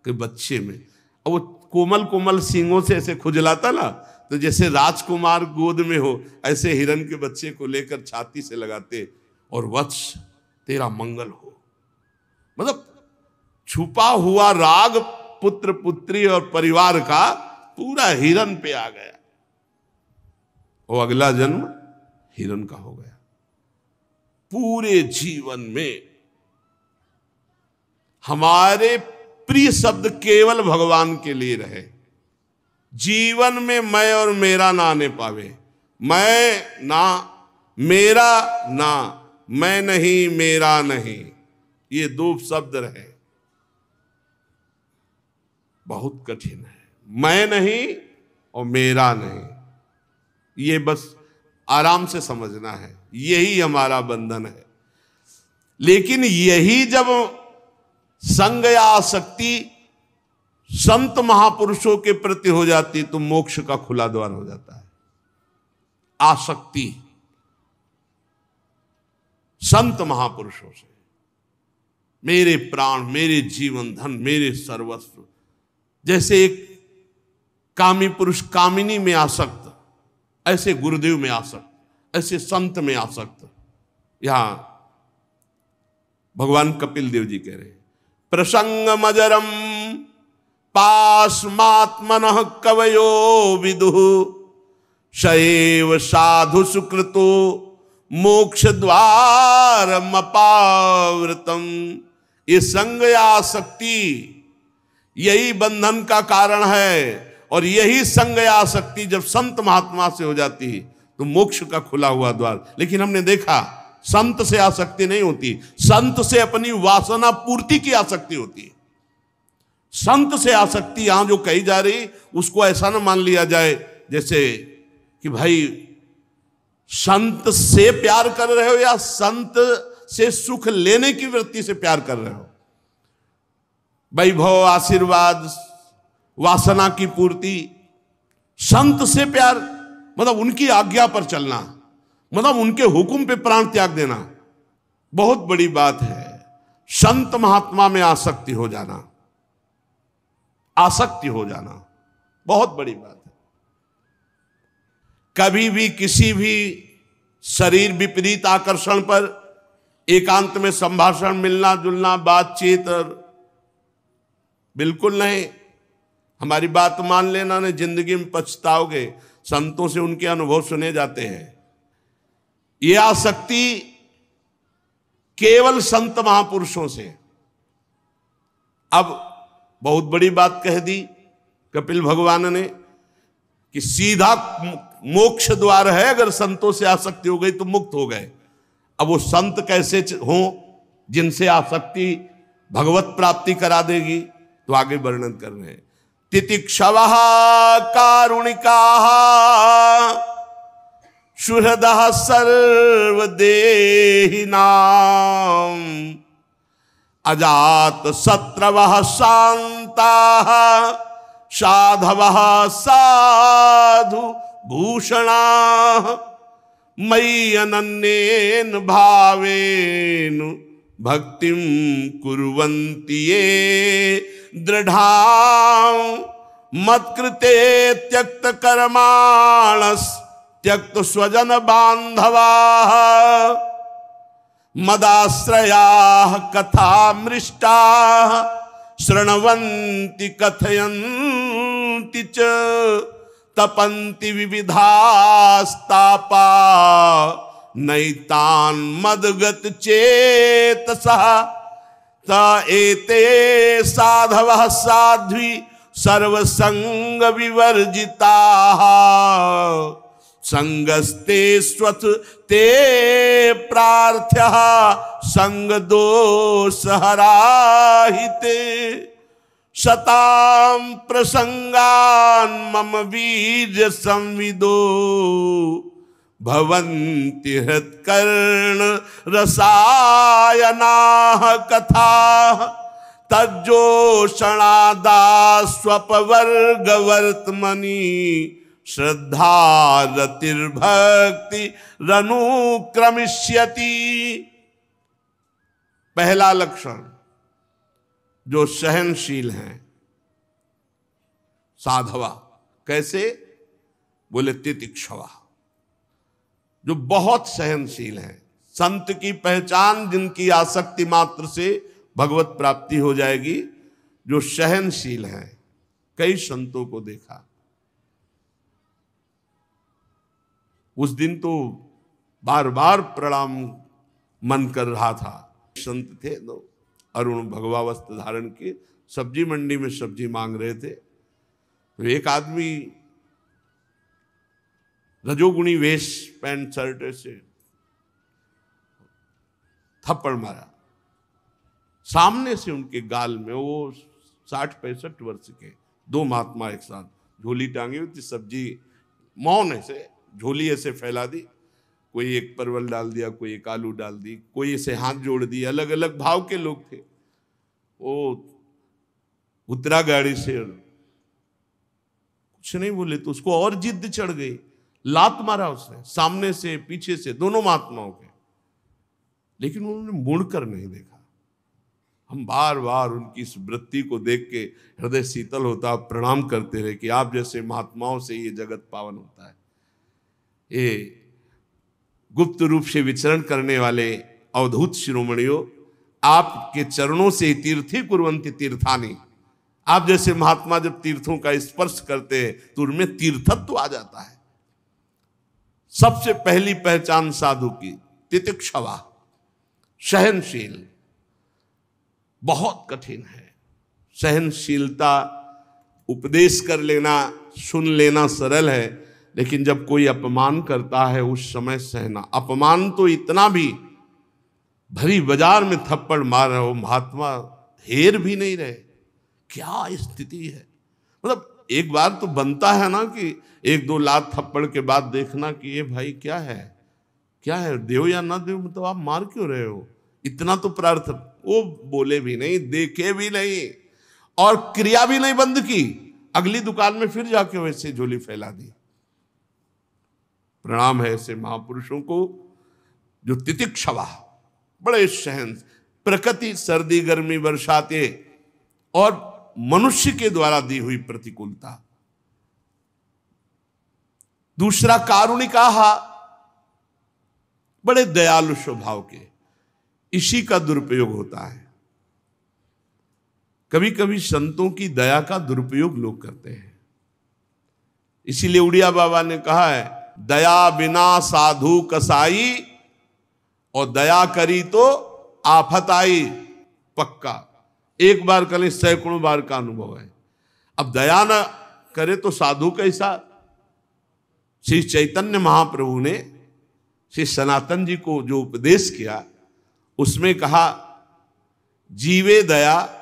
के बच्चे में, अब वो कोमल कोमल सींगों से ऐसे खुजलाता ना, तो जैसे राजकुमार गोद में हो ऐसे हिरन के बच्चे को लेकर छाती से लगाते, और वत्स तेरा मंगल हो। मतलब छुपा हुआ राग पुत्र पुत्री और परिवार का पूरा हिरन पे आ गया, और अगला जन्म हिरन का हो गया। पूरे जीवन में हमारे प्रिय शब्द केवल भगवान के लिए रहे। जीवन में मैं और मेरा ना आने पावे। मैं ना, मेरा ना, मैं नहीं मेरा नहीं, ये दो शब्द रहे। बहुत कठिन है। मैं नहीं और मेरा नहीं, ये बस आराम से समझना है, यही हमारा बंधन है। लेकिन यही जब संग या आसक्ति संत महापुरुषों के प्रति हो जाती तो मोक्ष का खुला द्वार हो जाता है। आसक्ति संत महापुरुषों से, मेरे प्राण, मेरे जीवन धन, मेरे सर्वस्व। जैसे एक कामी पुरुष कामिनी में आसक्त, ऐसे गुरुदेव में आसक्त, ऐसे संत में आसक्त। यहां भगवान कपिल देव जी कह रहे हैं, प्रसंग मजरम पास्मात्मनः कवयो विदुः शैव साधु सुकृतो मोक्ष द्वारम अपावृतम। ये संग या आसक्ति यही बंधन का कारण है। और यही संग या आसक्ति जब संत महात्मा से हो जाती है तो मोक्ष का खुला हुआ द्वार। लेकिन हमने देखा संत से आसक्ति नहीं होती, संत से अपनी वासना पूर्ति की आसक्ति होती है। संत से आसक्ति यहां जो कही जा रही उसको ऐसा ना मान लिया जाए जैसे कि भाई संत से प्यार कर रहे हो या संत से सुख लेने की वृत्ति से प्यार कर रहे हो। वैभव, आशीर्वाद, वासना की पूर्ति, संत से प्यार मतलब उनकी आज्ञा पर चलना, मतलब उनके हुक्म पे प्राण त्याग देना, बहुत बड़ी बात है। संत महात्मा में आसक्ति हो जाना, आसक्ति हो जाना बहुत बड़ी बात है। कभी भी किसी भी शरीर विपरीत आकर्षण पर एकांत में संभाषण, मिलना जुलना, बातचीत बिल्कुल नहीं। हमारी बात मान लेना, नहीं जिंदगी में पछताओगे। संतों से उनके अनुभव सुने जाते हैं। यह आसक्ति केवल संत महापुरुषों से। अब बहुत बड़ी बात कह दी कपिल भगवान ने कि सीधा मोक्ष द्वार है, अगर संतों से आसक्ति हो गई तो मुक्त हो गए। अब वो संत कैसे हो जिनसे आसक्ति भगवत प्राप्ति करा देगी, तो आगे वर्णन कर रहे हैं। तितिक्षवः कारुणिकाः सुहृदः सर्वदेहिनां अजात शत्रवः शान्ताः साधवः साधु भूषणाः मयि अनन्येन भावेन भक्तिं कुर्वन्ति ये दृढ़ां मत्कृते त्यक्त कर्माणस् त्यक्त स्वजन बांधवाः मदाश्रयाः कथामृष्टाः शृण्वन्ति कथयन्ति च तपन्ति विविधास्तापा नैतान् मदगत चेतसः त एते साधवः साध्वी सर्वसंग विवर्जिताः संगस्ते स्वथ ते प्रार्थ्यः संग दोष हराहिते शतां प्रसंगान् मम वीर्य संविदो भवन्ति हृत्कर्ण रसायनाः कथाः तज्जोषणादा स्वपवर्गवर्त्मनि श्रद्धा रतिर्भक्ति रनुक्रमिष्यति। पहला लक्षण जो सहनशील हैं साधवा, कैसे बोले तितिक्षवा, जो बहुत सहनशील हैं। संत की पहचान जिनकी आसक्ति मात्र से भगवत प्राप्ति हो जाएगी, जो सहनशील हैं। कई संतों को देखा, उस दिन तो बार बार प्रणाम मन कर रहा था। संत थे तो अरुण भगवा वस्त्र धारण किए, सब्जी मंडी में सब्जी मांग रहे थे। तो एक आदमी रजोगुणी वेश, पैंट शर्ट से थप्पड़ मारा सामने से उनके गाल में। वो 60-65 वर्ष के दो महात्मा एक साथ, झोली टांगी हुई थी, सब्जी मौन ऐसे झोली ऐसे फैला दी, कोई एक परवल डाल दिया, कोई एक आलू डाल दी, कोई ऐसे हाथ जोड़ दिए। अलग अलग भाव के लोग थे। वो उतरा गाड़ी से, कुछ नहीं बोले तो उसको और जिद चढ़ गई, लात मारा उसने सामने से पीछे से, दोनों महात्माओं के। लेकिन उन्होंने मुड़कर नहीं देखा। हम बार बार उनकी इस वृत्ति को देख के हृदय शीतल होता, प्रणाम करते रहे कि आप जैसे महात्माओं से ये जगत पावन होता है। ये गुप्त रूप से विचरण करने वाले अवधूत शिरोमणियों, आपके चरणों से तीर्थी कुर्वन्ति तीर्थानि। आप जैसे महात्मा जब तीर्थों का स्पर्श करते हैं तो उनमें तीर्थत्व आ जाता है। सबसे पहली पहचान साधु की तितिक्षवा, सहनशील। बहुत कठिन है सहनशीलता। उपदेश कर लेना, सुन लेना सरल है, लेकिन जब कोई अपमान करता है उस समय सहना। अपमान तो इतना भी, भरी बाजार में थप्पड़ मार रहे हो, महात्मा हेर भी नहीं रहे। क्या स्थिति है। मतलब एक बार तो बनता है ना कि एक दो लात थप्पड़ के बाद देखना कि ये भाई क्या है, क्या है, देव या ना देव, मतलब आप मार क्यों रहे हो। इतना तो प्रार्थना। वो बोले भी नहीं, देखे भी नहीं, और क्रिया भी नहीं बंद की। अगली दुकान में फिर जाके वैसे झोली फैला दी। प्रणाम है ऐसे महापुरुषों को जो तितिक्षवा, बड़े सहन। प्रकृति सर्दी गर्मी बरसाते और मनुष्य के द्वारा दी हुई प्रतिकूलता। दूसरा कारुणिका, बड़े दयालु स्वभाव के। इसी का दुरुपयोग होता है। कभी कभी संतों की दया का दुरुपयोग लोग करते हैं। इसीलिए उड़िया बाबा ने कहा है, दया बिना साधु कसाई, और दया करी तो आफत आई। पक्का एक बार करें, सैकड़ों बार का अनुभव है। अब दया न करे तो साधु कैसा। श्री चैतन्य महाप्रभु ने श्री सनातन जी को जो उपदेश किया, उसमें कहा, जीवे दया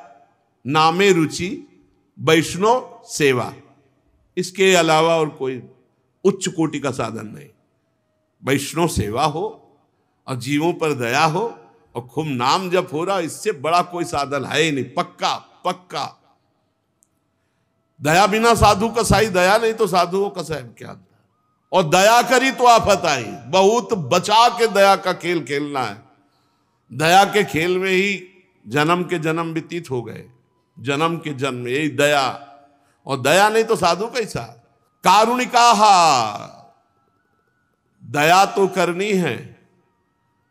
नामे रुचि वैष्णव सेवा। इसके अलावा और कोई उच्च कोटि का साधन नहीं। वैष्णव सेवा हो और जीवों पर दया हो और खूब नाम जप हो रहा, इससे बड़ा कोई साधन है ही नहीं। पक्का पक्का। दया बिना साधु कसाई, दया नहीं तो साधु को कसाई क्या। और दया करी तो आफत आई। बहुत बचा के दया का खेल खेलना है। दया के खेल में ही जन्म के जन्म व्यतीत हो गए। जन्म के जन्म यही दया, और दया नहीं तो साधु कैसा। कारुणिका, दया तो करनी है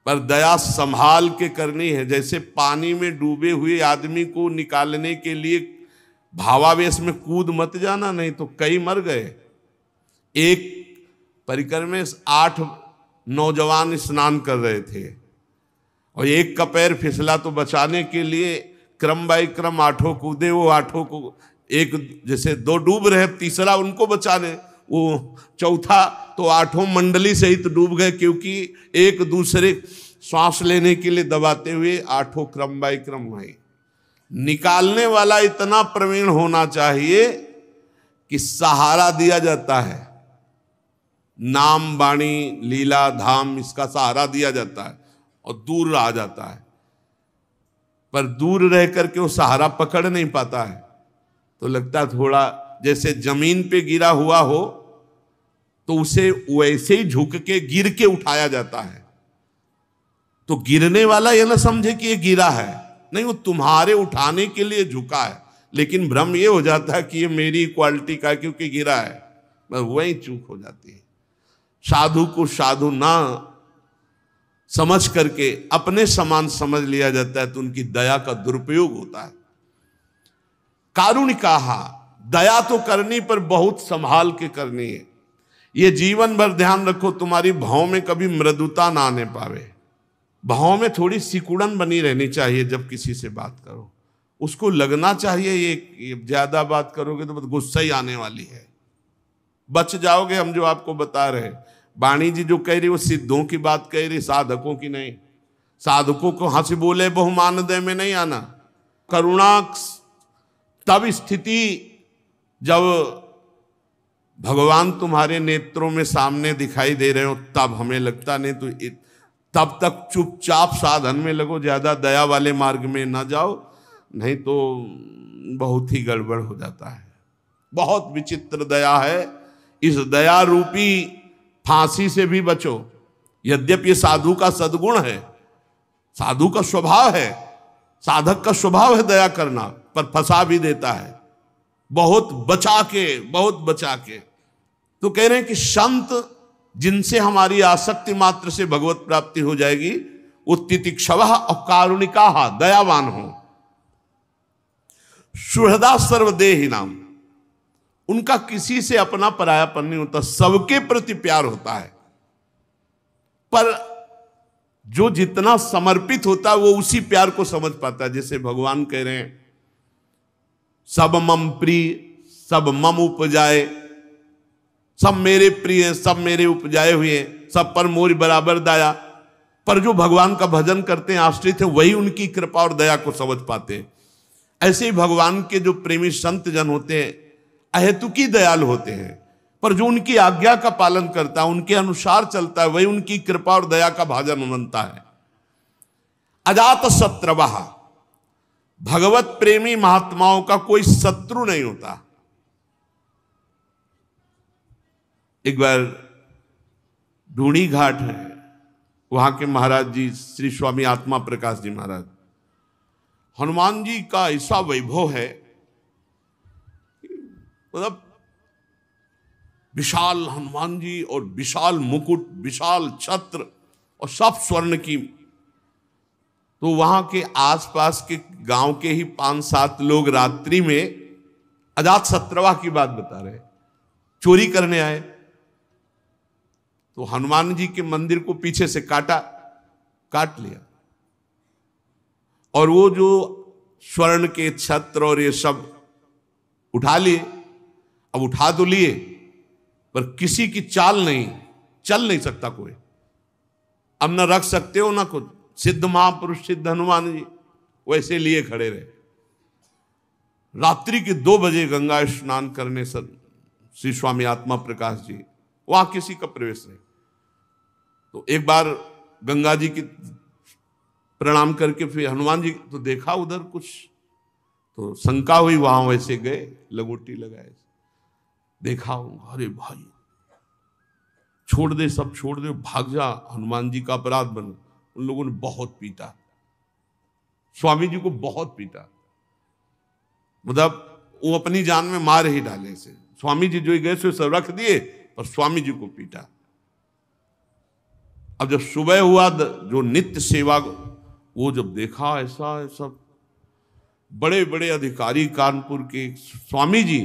पर दया संभाल के करनी है। जैसे पानी में डूबे हुए आदमी को निकालने के लिए भावावेश में कूद मत जाना, नहीं तो कई मर गए। एक परिकर में 8 नौजवान स्नान कर रहे थे और एक का पैर फिसला, तो बचाने के लिए क्रम बाई क्रम 8 कूदे। वो 8 को एक जैसे 2 डूब रहे, तीसरा उनको बचाने, वो चौथा तो 8 मंडली सहित डूब गए, क्योंकि एक दूसरे श्वास लेने के लिए दबाते हुए 8 क्रम बाई क्रम हुए। निकालने वाला इतना प्रवीण होना चाहिए कि सहारा दिया जाता है। नाम वाणी लीला धाम, इसका सहारा दिया जाता है और दूर रहा जाता है। पर दूर रह करके वो सहारा पकड़ नहीं पाता है, तो लगता थोड़ा जैसे जमीन पे गिरा हुआ हो तो उसे वैसे ही झुक के गिर के उठाया जाता है। तो गिरने वाला ये ना समझे कि ये गिरा है, नहीं, वो तुम्हारे उठाने के लिए झुका है। लेकिन भ्रम ये हो जाता है कि ये मेरी क्वालिटी का क्योंकि गिरा है, बस वही चूक हो जाती है। साधु को साधु ना समझ करके अपने समान समझ लिया जाता है तो उनकी दया का दुरुपयोग होता है। कारुणिका, दया तो करनी पर बहुत संभाल के करनी है। ये जीवन भर ध्यान रखो, तुम्हारी भाव में कभी मृदुता ना आने पावे। भाव में थोड़ी सिकुड़न बनी रहनी चाहिए। जब किसी से बात करो उसको लगना चाहिए ये ज्यादा बात करोगे तो गुस्सा ही आने वाली है, बच जाओगे। हम जो आपको बता रहे, वाणी जी जो कह रही वो सिद्धों की बात कह रही, साधकों की नहीं। साधकों को हंस बोले बहुमान दे में नहीं आना। करुणा तब स्थिति जब भगवान तुम्हारे नेत्रों में सामने दिखाई दे रहे हो तब हमें लगता, नहीं तो तब तक चुपचाप साधन में लगो, ज्यादा दया वाले मार्ग में ना जाओ, नहीं तो बहुत ही गड़बड़ हो जाता है। बहुत विचित्र दया है। इस दया रूपी फांसी से भी बचो। यद्यपि ये साधु का सद्गुण है, साधु का स्वभाव है, साधक का स्वभाव है दया करना, पर फंसा भी देता है बहुत बचा के, बहुत बचा के। तो कह रहे हैं कि संत जिनसे हमारी आसक्ति मात्र से भगवत प्राप्ति हो जाएगी वो तितिक्षवः और कारुणिकाः, दयावान हो। सुहृदा सर्वदेहि नाम, उनका किसी से अपना परायापन नहीं होता, सबके प्रति प्यार होता है। पर जो जितना समर्पित होता है वो उसी प्यार को समझ पाता है। जैसे भगवान कह रहे हैं सब मम प्रिय सब मम उपजाए, सब मेरे प्रिय सब मेरे उपजाए हुए, सब पर मोर बराबर दया। पर जो भगवान का भजन करते हैं, आश्रित है, वही उनकी कृपा और दया को समझ पाते हैं। ऐसे ही भगवान के जो प्रेमी संत जन होते हैं अहेतुकी दयालु होते हैं, पर जो उनकी आज्ञा का पालन करता है, उनके अनुसार चलता है, वही उनकी कृपा और दया का भाजन बनता है। अजात शत्रवः, भगवत प्रेमी महात्माओं का कोई शत्रु नहीं होता। एक बार ढूंढी घाट है, वहां के महाराज जी श्री स्वामी आत्मा प्रकाश जी महाराज, हनुमान जी का ऐसा वैभव है, मतलब विशाल हनुमान जी और विशाल मुकुट, विशाल छत्र और सब स्वर्ण की। तो वहां के आसपास के गांव के ही 5-7 लोग रात्रि में अजात शत्रवा की बात बता रहे, चोरी करने आए। तो हनुमान जी के मंदिर को पीछे से काट लिया, और वो जो स्वर्ण के छत्र और ये सब उठा लिए। अब उठा तो लिए, पर किसी की चाल नहीं, चल नहीं सकता कोई। अब ना रख सकते हो ना कुछ। सिद्ध महापुरुष सिद्ध हनुमान जी वैसे लिए खड़े रहे। रात्रि के 2 बजे गंगा स्नान करने श्री स्वामी आत्मा प्रकाश जी, वहां किसी का प्रवेश नहीं। तो एक बार गंगा जी की प्रणाम करके फिर हनुमान जी तो देखा उधर कुछ, तो शंका हुई, वहां वैसे गए, लगोटी लगाए, देखा, अरे भाई छोड़ दे, सब छोड़ दे, भाग जा, हनुमान जी का अपराध बन। उन लोगों ने बहुत पीटा, स्वामी जी को बहुत पीटा, मतलब वो अपनी जान में मार ही डाले से। स्वामी जी जो गए सो सब रख दिए, पर स्वामी जी को पीटा। अब जब सुबह हुआ, जो नित्य सेवा, वो जब देखा ऐसा सब बड़े बड़े अधिकारी कानपुर के, स्वामी जी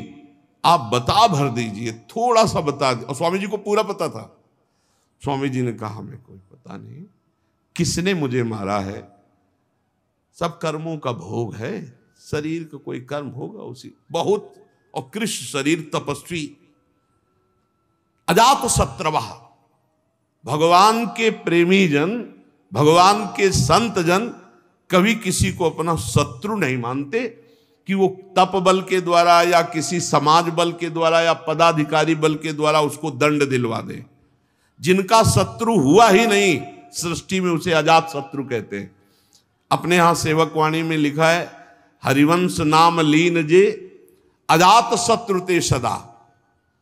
आप बता भर दीजिए, थोड़ा सा बता दीजिए। और स्वामी जी को पूरा पता था। स्वामी जी ने कहा हमें कोई पता नहीं, किसने मुझे मारा है, सब कर्मों का भोग है, शरीर का कोई कर्म होगा उसी, बहुत और कृष्ण शरीर तपस्वी। अजात शत्रवः, भगवान के प्रेमी जन, भगवान के संत जन कभी किसी को अपना शत्रु नहीं मानते कि वो तप बल के द्वारा या किसी समाज बल के द्वारा या पदाधिकारी बल के द्वारा उसको दंड दिलवा दे। जिनका शत्रु हुआ ही नहीं सृष्टि में, उसे अजात शत्रु कहते हैं। अपने यहां सेवक वाणी में लिखा है, हरिवंश नाम लीन जे अजात शत्रु ते सदा।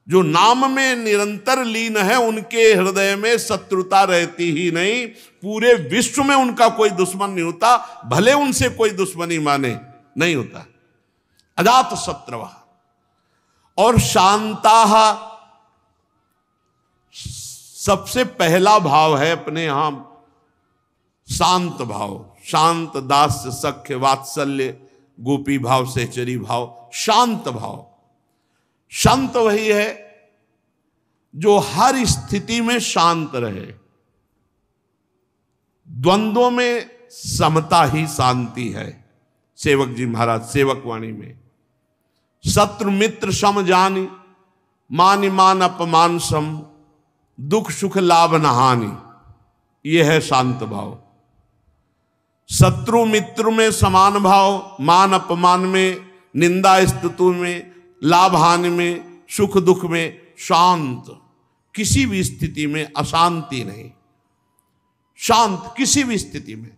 जो नाम में निरंतर लीन है उनके हृदय में शत्रुता रहती ही नहीं। पूरे विश्व में उनका कोई दुश्मन नहीं होता, भले उनसे कोई दुश्मनी माने, नहीं होता। अजात शत्रवः। और शांताः, सबसे पहला भाव है अपने यहां शांत भाव। शांत, दास्य, सख्य, वात्सल्य, गोपी भाव, सहचरी भाव, शांत भाव। शांत वही है जो हर स्थिति में शांत रहे। द्वंद्वों में समता ही शांति है। सेवक जी महाराज सेवक वाणी में, शत्रु मित्र सम जानी, मान मान अपमान सम, दुख सुख लाभ न हानि, यह है शांत भाव। शत्रु मित्र में समान भाव, मान अपमान में, निंदा स्तुति में, लाभ हानि में, सुख दुख में शांत, किसी भी स्थिति में अशांति नहीं, शांत किसी भी स्थिति में।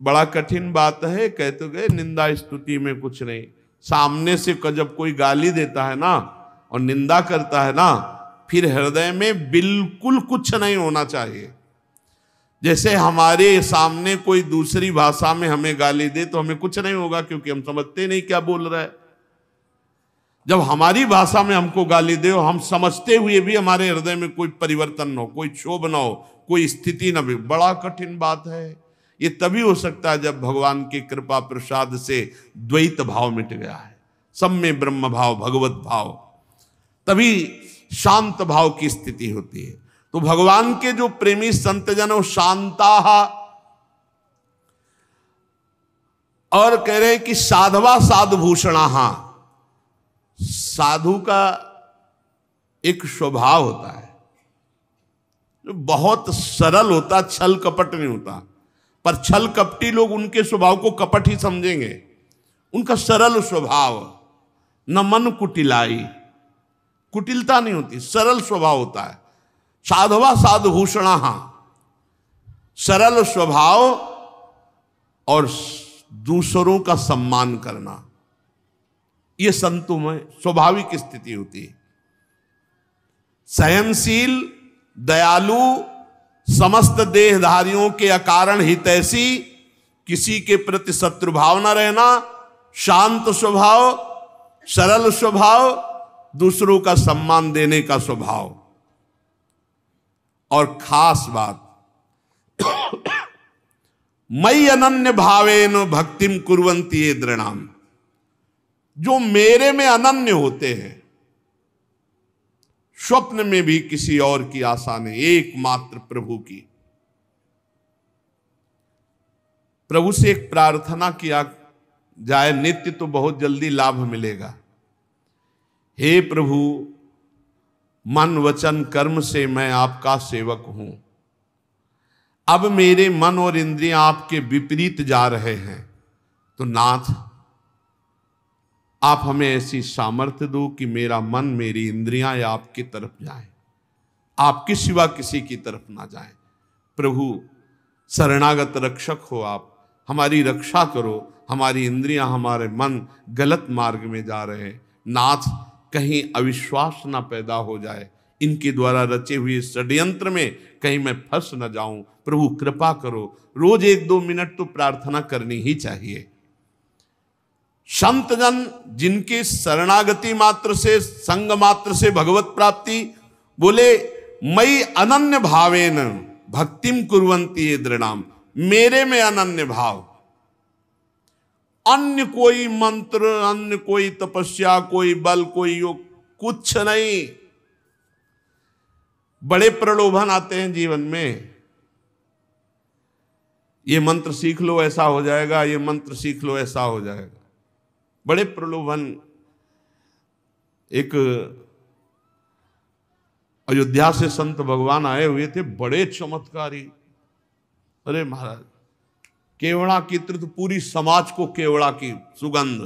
बड़ा कठिन बात है, कह तो गए निंदा स्तुति में कुछ नहीं। सामने से जब कोई गाली देता है ना और निंदा करता है ना, फिर हृदय में बिल्कुल कुछ नहीं होना चाहिए। जैसे हमारे सामने कोई दूसरी भाषा में हमें गाली दे तो हमें कुछ नहीं होगा, क्योंकि हम समझते नहीं क्या बोल रहा है। जब हमारी भाषा में हमको गाली दे और हम समझते हुए भी हमारे हृदय में कोई परिवर्तन न हो, कोई क्षोभ न हो, कोई स्थिति न भी, बड़ा कठिन बात है। ये तभी हो सकता है जब भगवान की कृपा प्रसाद से द्वैत भाव मिट गया है, सब में ब्रह्म भाव भगवत भाव, तभी शांत भाव की स्थिति होती है। तो भगवान के जो प्रेमी संत जन वो शांता, और कह रहे हैं कि साधवा साधुभूषणा, साधु का एक स्वभाव होता है जो बहुत सरल होता, छल कपट नहीं होता। पर छल कपटी लोग उनके स्वभाव को कपट ही समझेंगे। उनका सरल स्वभाव, न मन कुटिलाई, कुटिलता नहीं होती, सरल स्वभाव होता है। साधवा साधुभूषणा, सरल स्वभाव और दूसरों का सम्मान करना, यह संतों में स्वाभाविक स्थिति होती है। सहनशील, दयालु, समस्त देहधारियों के अकारण हितैषी, किसी के प्रति शत्रु भाव न रहना, शांत स्वभाव, सरल स्वभाव, दूसरों का सम्मान देने का स्वभाव। और खास बात, मई अनन्य भावेन भक्तिम कुर्वन्ति ये दृणाम, जो मेरे में अनन्य होते हैं, स्वप्न में भी किसी और की आशा नहीं, एकमात्र प्रभु की। प्रभु से एक प्रार्थना किया जाए नित्य तो बहुत जल्दी लाभ मिलेगा। हे प्रभु, मन वचन कर्म से मैं आपका सेवक हूं, अब मेरे मन और इंद्रियां आपके विपरीत जा रहे हैं, तो नाथ आप हमें ऐसी सामर्थ्य दो कि मेरा मन मेरी इंद्रियां आपकी तरफ जाएं, आपके सिवा किसी की तरफ ना जाएं। प्रभु शरणागत रक्षक हो, आप हमारी रक्षा करो। हमारी इंद्रियां, हमारे मन गलत मार्ग में जा रहे हैं, नाथ कहीं अविश्वास ना पैदा हो जाए, इनके द्वारा रचे हुए षड्यंत्र में कहीं मैं फंस न जाऊं। प्रभु कृपा करो। रोज 1-2 मिनट तो प्रार्थना करनी ही चाहिए। संत जन जिनके शरणागति मात्र से, संग मात्र से भगवत प्राप्ति, बोले मई अनन्य भावेन भक्तिम कुर्वन्ति ये दृणाम, मेरे में अनन्य भाव, अन्य कोई मंत्र, अन्य कोई तपस्या, कोई बल, कोई योग, कुछ नहीं। बड़े प्रलोभन आते हैं जीवन में, ये मंत्र सीख लो ऐसा हो जाएगा, ये मंत्र सीख लो ऐसा हो जाएगा, बड़े प्रलोभन। एक अयोध्या से संत भगवान आए हुए थे, बड़े चमत्कारी। अरे महाराज, केवड़ा की तो पूरी समाज को केवड़ा की सुगंध,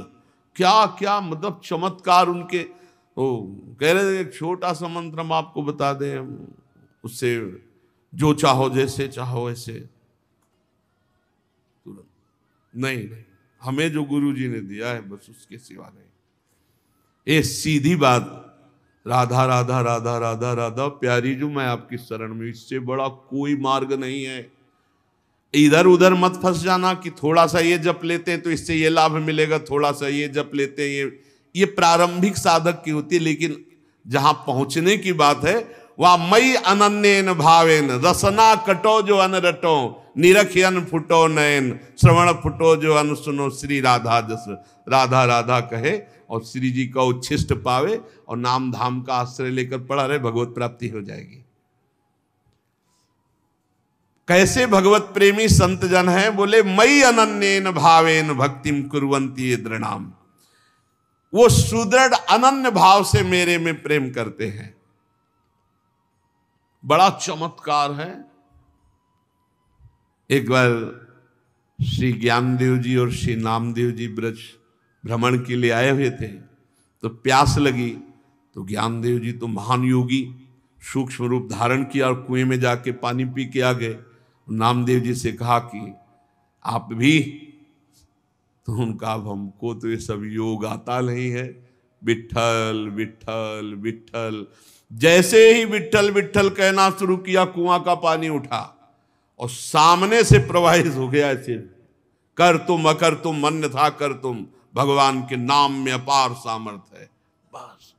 क्या क्या मतलब चमत्कार उनके। वो कह रहे थे एक छोटा सा मंत्र हम आपको बता दें, उससे जो चाहो जैसे चाहो ऐसे। नहीं, हमें जो गुरु जी ने दिया है बस उसके सिवा नहीं। ये सीधी बात, राधा राधा राधा राधा राधा प्यारी जो मैं आपकी शरण में, इससे बड़ा कोई मार्ग नहीं है। इधर उधर मत फंस जाना कि थोड़ा सा ये जप लेते हैं तो इससे ये लाभ मिलेगा, थोड़ा सा ये जप लेते हैं, ये प्रारंभिक साधक की होती है। लेकिन जहां पहुंचने की बात है वह मई अनन्येन भावेन, रसना कटो जो अन रटो, निरखियन फुटो नयन, श्रवण फुटो जो अन सुनो, श्री राधा जस राधा राधा कहे और श्री जी का उच्छिष्ट पावे और नाम धाम का आश्रय लेकर पड़ा रहे, भगवत प्राप्ति हो जाएगी। कैसे भगवत प्रेमी संत जन हैं? बोले मई अनन्येन भावेन भक्तिम कुर्वन्ति ये दृढ़ाम। वो सुदृढ़ अनन्य भाव से मेरे में प्रेम करते हैं। बड़ा चमत्कार है। एक बार श्री ज्ञानदेव जी और श्री नामदेव जी ब्रज भ्रमण के लिए आए हुए थे, तो प्यास लगी। तो ज्ञानदेव जी तो महान योगी, सूक्ष्म रूप धारण किया और कुएं में जाके पानी पी के आ गए। नामदेव जी से कहा कि आप भी? तो उनका, अब हमको तो ये सब योग आता नहीं है। विट्ठल विट्ठल विट्ठल। जैसे ही विट्ठल विट्ठल कहना शुरू किया, कुआं का पानी उठा और सामने से प्रवाहित हो गया। ऐसे कर तुम अकर तुम मन्य था कर तुम, भगवान के नाम में अपार सामर्थ्य है। बस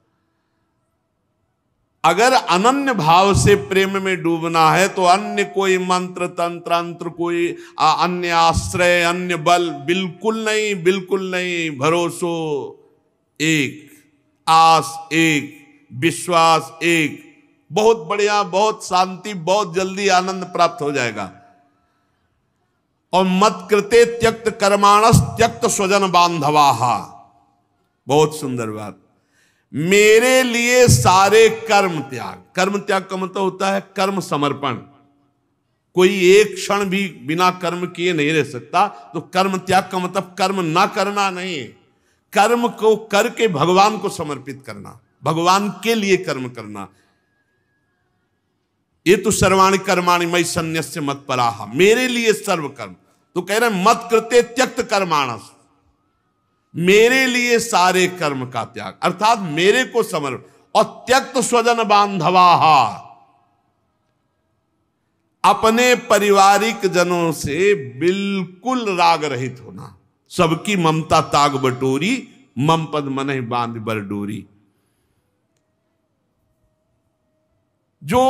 अगर अनन्य भाव से प्रेम में डूबना है तो अन्य कोई मंत्र तंत्र कोई अन्य आश्रय अन्य बल बिल्कुल नहीं, बिल्कुल नहीं। भरोसो एक, आस एक, विश्वास एक। बहुत बढ़िया, बहुत शांति, बहुत जल्दी आनंद प्राप्त हो जाएगा। और मत कृते त्यक्त कर्माणस त्यक्त स्वजन बांधवाहा। बहुत सुंदर बात। मेरे लिए सारे कर्म त्याग। कर्म त्याग का मतलब होता है कर्म समर्पण। कोई एक क्षण भी बिना कर्म किए नहीं रह सकता। तो कर्म त्याग का मतलब कर्म ना करना नहीं है, कर्म को करके भगवान को समर्पित करना, भगवान के लिए कर्म करना। ये तो सर्वाणि कर्माणि मयि सन्न्यस्य मत्पराः, मेरे लिए सर्व कर्म। तो कह रहे मत कृते त्यक्त कर्माणस, मेरे लिए सारे कर्म का त्याग, अर्थात मेरे को समर्पण। और त्यक्त स्वजन बांधवाहा, अपने पारिवारिक जनों से बिल्कुल राग रहित होना। सबकी ममता ताग बटोरी, मम पद मनहि बांध बर डोरी। जो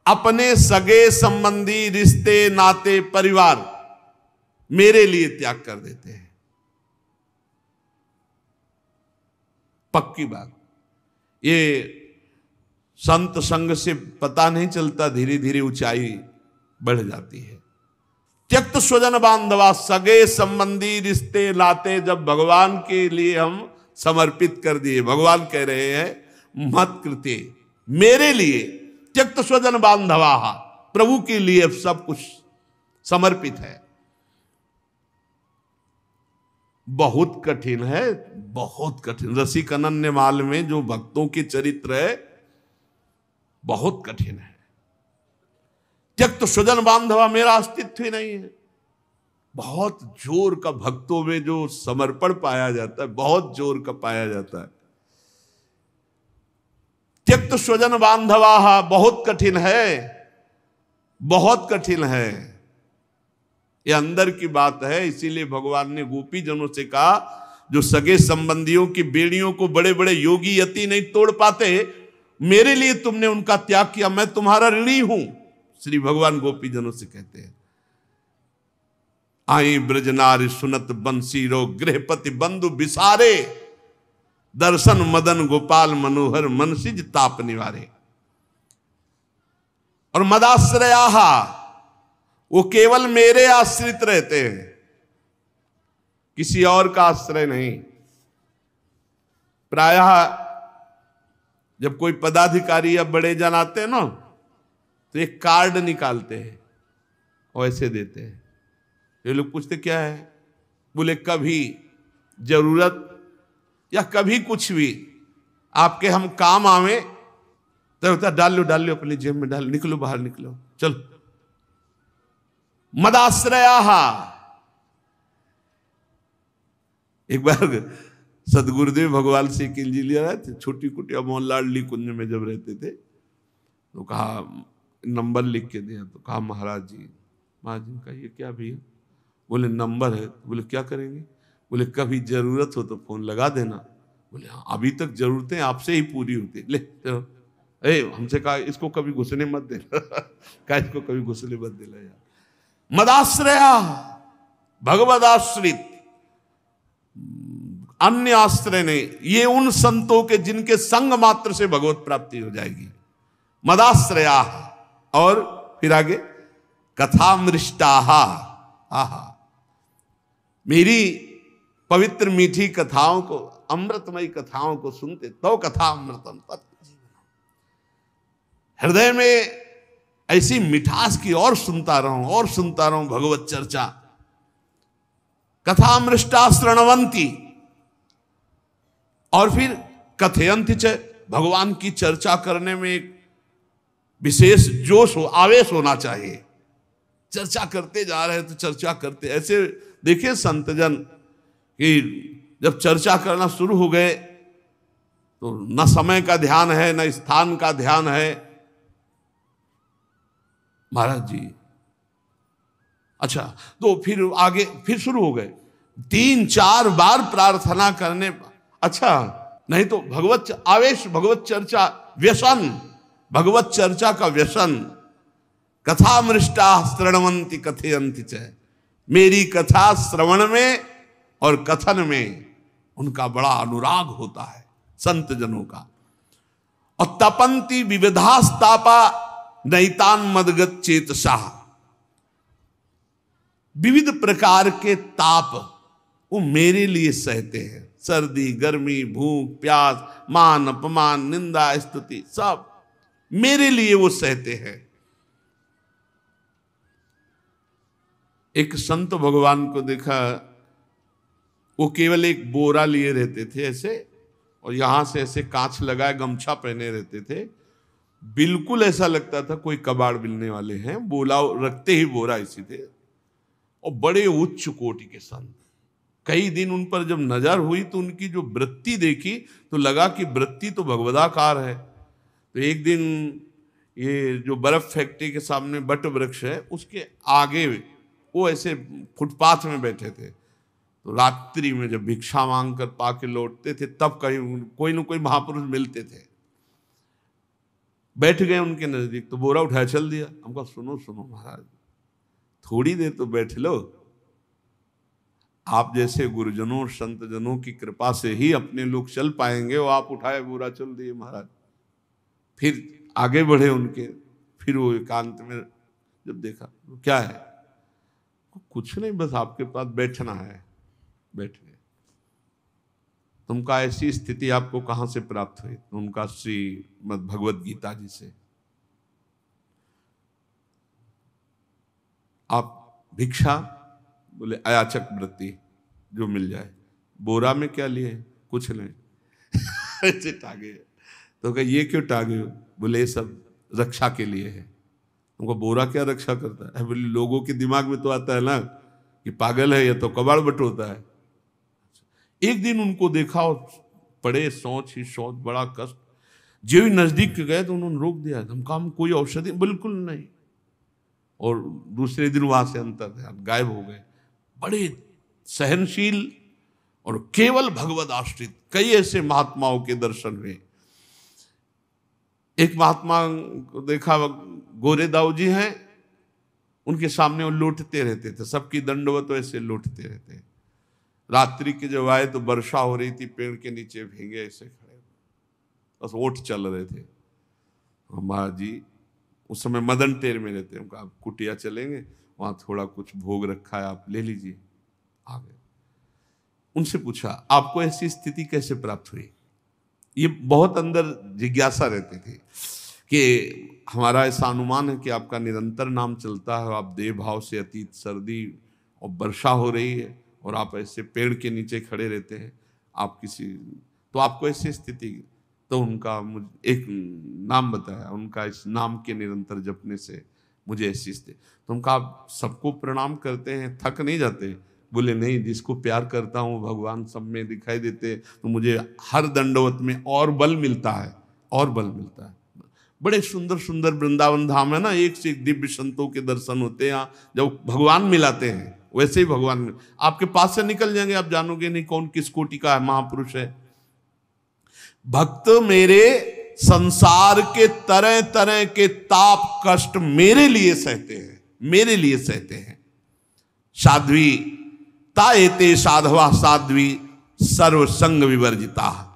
अपने सगे संबंधी रिश्ते नाते परिवार मेरे लिए त्याग कर देते हैं, पक्की बात। ये संत संग से पता नहीं चलता, धीरे धीरे ऊंचाई बढ़ जाती है। त्यक्त स्वजन बांधवा, सगे संबंधी रिश्ते नाते जब भगवान के लिए हम समर्पित कर दिए, भगवान कह रहे हैं मत कृते, मेरे लिए त्यक्त स्वजन बांधवा, प्रभु के लिए सब कुछ समर्पित है। बहुत कठिन है, बहुत कठिन। रसिक अनन्य माल में जो भक्तों के चरित्र है बहुत कठिन है। त्यक्त स्वजन बांधवा, मेरा अस्तित्व ही नहीं है। बहुत जोर का भक्तों में जो समर्पण पाया जाता है, बहुत जोर का पाया जाता है। त्यक्त स्वजन बांधवा बहुत कठिन है, बहुत कठिन है। ये अंदर की बात है। इसीलिए भगवान ने गोपी जनों से कहा, जो सगे संबंधियों की बेड़ियों को बड़े बड़े योगी यति नहीं तोड़ पाते, मेरे लिए तुमने उनका त्याग किया, मैं तुम्हारा ऋणी हूं। श्री भगवान गोपी जनों से कहते हैं, आई ब्रजनारी सुनत बंसी रो, गृहपति बंधु बिसारे, दर्शन मदन गोपाल मनोहर, मनसिज ताप निवारे। और मदाश्रयाहा, वो केवल मेरे आश्रित रहते हैं, किसी और का आश्रय नहीं। प्रायः जब कोई पदाधिकारी या बड़े जन आते हैं ना, तो एक कार्ड निकालते हैं और ऐसे देते हैं। ये लोग पूछते क्या है? बोले कभी जरूरत या कभी कुछ भी आपके हम काम आवे तो होता, डाल लो अपनी जेब में, डाल, निकलो बाहर, निकलो, चलो। मदाश्रयाहा। एक बार सदगुरुदेव भगवान से किलजी लिया रहे थे, छोटी कुटिया मोहनलाडली कुंज में जब रहते थे, तो कहा नंबर लिख के दिया। तो कहा महाराज जी, महाराज जी का ये क्या भैया? बोले नंबर है। बोले क्या करेंगे? बोले कभी जरूरत हो तो फोन लगा देना। बोले हाँ, अभी तक जरूरतें आपसे ही पूरी होती। ले चलो, हमसे कहा इसको कभी घुसने मत देना कहा इसको कभी घुसने मत देना यार। मदाश्रया, भगवदाश्रित, अन्य आश्रय नहीं। ये उन संतों के जिनके संग मात्र से भगवत प्राप्ति हो जाएगी। मदाश्रया। और फिर आगे, कथामृष्टाः, आहा, मेरी पवित्र मीठी कथाओं को, अमृतमयी कथाओं को सुनते तो कथा अमृतम तत् हृदय में ऐसी मिठास की और सुनता रहूं भगवत चर्चा। कथामृष्टा शृण्वन्ति, और फिर कथयन्ति च, भगवान की चर्चा करने में एक विशेष जोश आवेश होना चाहिए। चर्चा करते जा रहे तो चर्चा करते, ऐसे देखिए संतजन कि जब चर्चा करना शुरू हो गए तो न समय का ध्यान है न स्थान का ध्यान है। महाराज जी, अच्छा, तो फिर आगे फिर शुरू हो गए, 3-4 बार प्रार्थना करने, अच्छा नहीं तो भगवत आवेश, भगवत चर्चा व्यसन, भगवत चर्चा का व्यसन। कथामृष्टा शृण्वन्ति कथयन्ति च, मेरी कथा श्रवण में और कथन में उनका बड़ा अनुराग होता है संत जनों का। और तपंती विविधास्तापा नैतान मदगत चेतसा, विविध प्रकार के ताप वो मेरे लिए सहते हैं, सर्दी गर्मी भूख प्यास मान अपमान निंदा स्तुति सब मेरे लिए वो सहते हैं। एक संत भगवान को देखा, वो केवल एक बोरा लिए रहते थे ऐसे, और यहां से ऐसे कांच लगाए गमछा पहने रहते थे, बिल्कुल ऐसा लगता था कोई कबाड़ मिलने वाले हैं, बोला रखते ही बोरा इसी थे, और बड़े उच्च कोटि के संत। कई दिन उन पर जब नजर हुई तो उनकी जो वृत्ति देखी तो लगा कि वृत्ति तो भगवदाकार है। तो एक दिन ये जो बर्फ फैक्ट्री के सामने बट वृक्ष है उसके आगे वो ऐसे फुटपाथ में बैठे थे, तो रात्रि में जब भिक्षा मांग कर पाके लौटते थे तब कहीं कोई न कोई महापुरुष मिलते थे, बैठ गए उनके नजदीक, तो बोरा उठाया चल दिया। हमको सुनो सुनो महाराज, थोड़ी देर तो बैठ लो, आप जैसे गुरुजनों संत जनों की कृपा से ही अपने लोग चल पाएंगे। वो आप उठाए बोरा चल दिए महाराज, फिर आगे बढ़े उनके, फिर वो एकांत में जब देखा तो क्या है, कुछ नहीं, बस आपके पास बैठना है, बैठ गए। तुमका ऐसी स्थिति आपको कहां से प्राप्त हुई? उनका श्रीमद् भगवद गीता जी से। आप भिक्षा, बोले अयाचक वृत्ति जो मिल जाए। बोरा में क्या लिए? कुछ नहीं ऐसे टागे। तो कहा ये क्यों टागे हो? बोले ये सब रक्षा के लिए है। उनको बोरा क्या रक्षा करता है? बोले लोगों के दिमाग में तो आता है ना कि पागल है या तो कबाड़ बटोरता है। एक दिन उनको देखा और पड़े सोच ही सोच, बड़ा कष्ट। जो ही नजदीक गए तो उन्होंने रोक दिया, हम काम कोई औषधि बिल्कुल नहीं। और दूसरे दिन वहां से अंतर ध्यान गायब हो गए। बड़े सहनशील और केवल भगवद आश्रित कई ऐसे महात्माओं के दर्शन हुए। एक महात्मा को देखा, गोरे दाऊ जी हैं, उनके सामने वो लौटते रहते थे, सबकी दंडवत ऐसे लौटते रहते। रात्रि के जब आए तो वर्षा हो रही थी, पेड़ के नीचे भीगे ऐसे खड़े, बस ओठ चल रहे थे। महाराज जी उस समय मदन टेर में रहते हैं, आप कुटिया चलेंगे, वहां थोड़ा कुछ भोग रखा है, आप ले लीजिए। आ गए, उनसे पूछा आपको ऐसी स्थिति कैसे प्राप्त हुई? ये बहुत अंदर जिज्ञासा रहती थी कि हमारा ऐसा अनुमान है कि आपका निरंतर नाम चलता है, आप देह भाव से अतीत, सर्दी और वर्षा हो रही है और आप ऐसे पेड़ के नीचे खड़े रहते हैं, आप किसी, तो आपको ऐसी स्थिति। तो उनका मुझे एक नाम बताया, उनका इस नाम के निरंतर जपने से मुझे ऐसी स्थिति। तो उनका आप सबको प्रणाम करते हैं, थक नहीं जाते? बोले नहीं, जिसको प्यार करता हूँ भगवान सब में दिखाई देते, तो मुझे हर दंडवत में और बल मिलता है, और बल मिलता है। बड़े सुंदर सुंदर वृंदावन धाम है ना, एक से एक दिव्य संतों के दर्शन होते हैं। यहाँ जब भगवान मिलाते हैं वैसे ही भगवान आपके पास से निकल जाएंगे, आप जानोगे नहीं कौन किस कोटि का है, महापुरुष है। भक्त मेरे संसार के तरह तरह के ताप कष्ट मेरे लिए सहते हैं, मेरे लिए सहते हैं। साध्वी ताएते साधवा साध्वी सर्व संग विवर्जिता।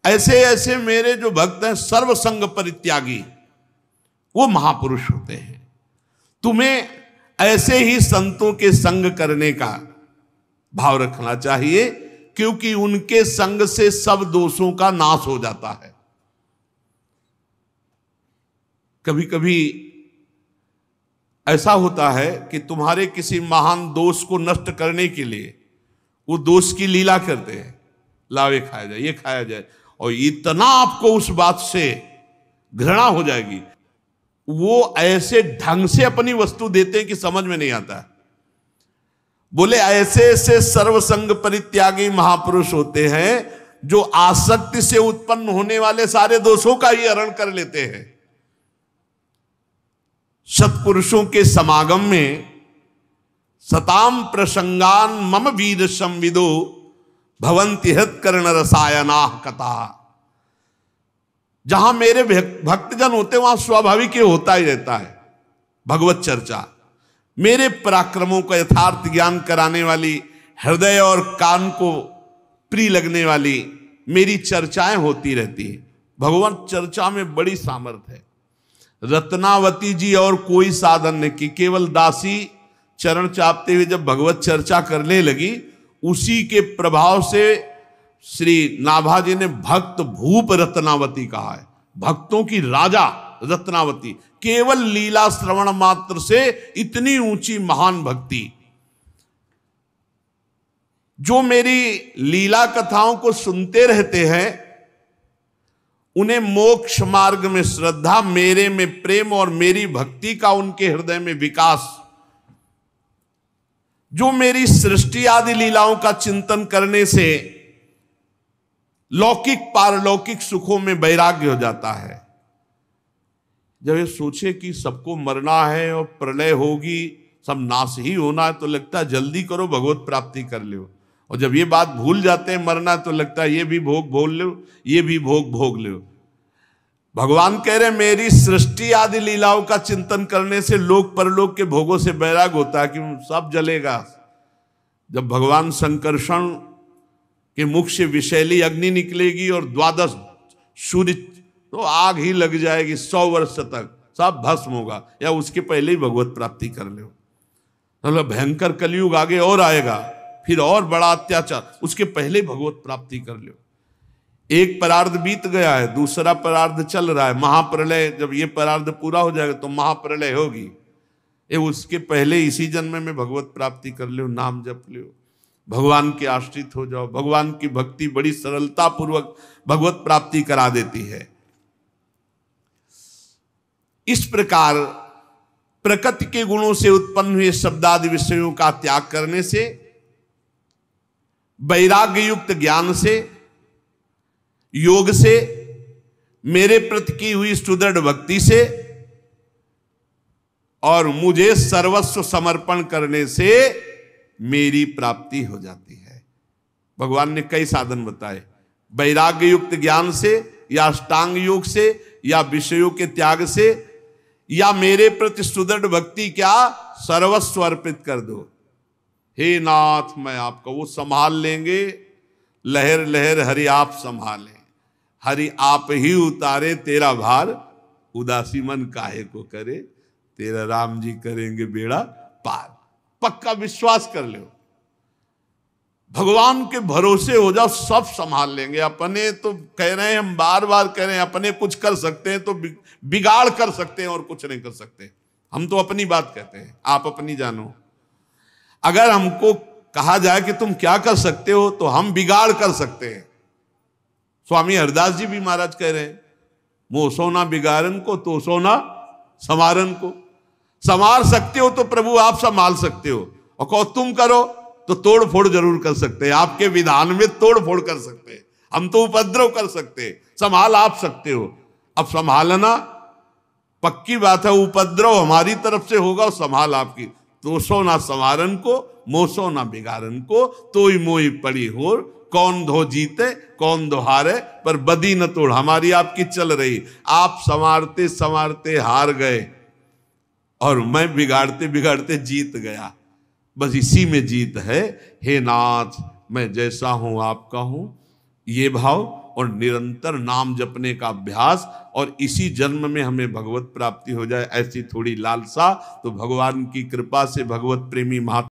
ऐसे ऐसे मेरे जो भक्त हैं सर्व संग परित्यागी, वो महापुरुष होते हैं। तुम्हें ऐसे ही संतों के संग करने का भाव रखना चाहिए, क्योंकि उनके संग से सब दोषों का नाश हो जाता है। कभी कभी ऐसा होता है कि तुम्हारे किसी महान दोष को नष्ट करने के लिए वो दोष की लीला करते हैं, लाओ ये खाया जाए, ये खाया जाए, और इतना आपको उस बात से घृणा हो जाएगी, वो ऐसे ढंग से अपनी वस्तु देते हैं कि समझ में नहीं आता। बोले ऐसे ऐसे सर्वसंग परित्यागी महापुरुष होते हैं जो आसक्ति से उत्पन्न होने वाले सारे दोषों का ही हरण कर लेते हैं। सत्पुरुषों के समागम में सताम प्रसंगान मम वीर संविदो भवंति हृत्कर्ण रसायना कथा। जहां मेरे भक्तजन होते वहां स्वाभाविक ही होता ही रहता है भगवत चर्चा। मेरे पराक्रमों का यथार्थ ज्ञान कराने वाली, हृदय और कान को प्रिय लगने वाली मेरी चर्चाएं होती रहती हैं। भगवान चर्चा में बड़ी सामर्थ्य है। रत्नावती जी और कोई साधन नहीं की, केवल दासी चरण चापते हुए जब भगवत चर्चा करने लगी, उसी के प्रभाव से श्री नाभा जी ने भक्त भूप रत्नावती कहा है। भक्तों की राजा रत्नावती, केवल लीला श्रवण मात्र से इतनी ऊंची महान भक्ति। जो मेरी लीला कथाओं को सुनते रहते हैं उन्हें मोक्ष मार्ग में श्रद्धा, मेरे में प्रेम और मेरी भक्ति का उनके हृदय में विकास, जो मेरी सृष्टि आदि लीलाओं का चिंतन करने से लौकिक पारलौकिक सुखों में वैराग्य हो जाता है। जब ये सोचे कि सबको मरना है और प्रलय होगी, सब नाश ही होना है, तो लगता है जल्दी करो भगवत प्राप्ति कर लो। और जब ये बात भूल जाते हैं मरना, तो लगता है ये भी भोग भोग लो, ये भी भोग भोग लो। भगवान कह रहे मेरी सृष्टि आदि लीलाओं का चिंतन करने से लोक परलोक के भोगों से वैराग होता है कि सब जलेगा। जब भगवान संकर्षण के मुख से विषैली अग्नि निकलेगी और 12 सूर्य, तो आग ही लग जाएगी, 100 वर्ष तक सब भस्म होगा, या उसके पहले ही भगवत प्राप्ति कर लो। मतलब भयंकर कलयुग आगे और आएगा, फिर और बड़ा अत्याचार, उसके पहले भगवत प्राप्ति कर लो। एक परार्ध बीत गया है, दूसरा परार्ध चल रहा है, महाप्रलय। जब ये परार्ध पूरा हो जाएगा तो महाप्रलय होगी। ये उसके पहले इसी जन्म में भगवत प्राप्ति कर लो, नाम जप लो, भगवान के आश्रित हो जाओ। भगवान की भक्ति बड़ी सरलता पूर्वक भगवत प्राप्ति करा देती है। इस प्रकार प्रकृति के गुणों से उत्पन्न हुए शब्दादि विषयों का त्याग करने से, वैराग्य युक्त ज्ञान से, योग से, मेरे प्रति की हुई सुदृढ़ भक्ति से और मुझे सर्वस्व समर्पण करने से मेरी प्राप्ति हो जाती है। भगवान ने कई साधन बताए, वैराग्य युक्त ज्ञान से, या अष्टांग योग से, या विषयों के त्याग से, या मेरे प्रति सुदृढ़ भक्ति, क्या सर्वस्व अर्पित कर दो। हे नाथ मैं आपका, वो संभाल लेंगे। लहर लहर हरि आप संभालें, हरि आप ही उतारे तेरा भार, उदासी मन काहे को करे, तेरा राम जी करेंगे बेड़ा पार। पक्का विश्वास कर लो, भगवान के भरोसे हो जाओ, सब संभाल लेंगे। अपने तो कह रहे हैं, हम बार बार कह रहे हैं, अपने कुछ कर सकते हैं तो बिगाड़ कर सकते हैं और कुछ नहीं कर सकते। हम तो अपनी बात कहते हैं, आप अपनी जानो। अगर हमको कहा जाए कि तुम क्या कर सकते हो, तो हम बिगाड़ कर सकते हैं। स्वामी हरदास जी भी महाराज कह रहे हैं, मोह सोना बिगाड़न को तो सोना संवारन को। संवार सकते हो तो प्रभु आप संभाल सकते हो, और कहो तुम करो तो तोड़ फोड़ जरूर कर सकते हैं। आपके विधान में तोड़ फोड़ कर सकते हैं, हम तो उपद्रव कर सकते हैं, संभाल आप सकते हो। अब संभालना पक्की बात है, उपद्रव हमारी तरफ से होगा और संभाल आपकी। तो सो ना संवारन को, मोसो ना बिगाड़न को, तोई मोई पड़ी हो, कौन धो जीते कौन दो हारे, पर बदी न तोड़ हमारी आपकी चल रही। आप संवारते संवारते हार गए और मैं बिगाड़ते बिगाड़ते जीत गया, बस इसी में जीत है। हे नाथ मैं जैसा हूं आपका हूं, ये भाव और निरंतर नाम जपने का अभ्यास, और इसी जन्म में हमें भगवत प्राप्ति हो जाए, ऐसी थोड़ी लालसा। तो भगवान की कृपा से भगवत प्रेमी महात्मा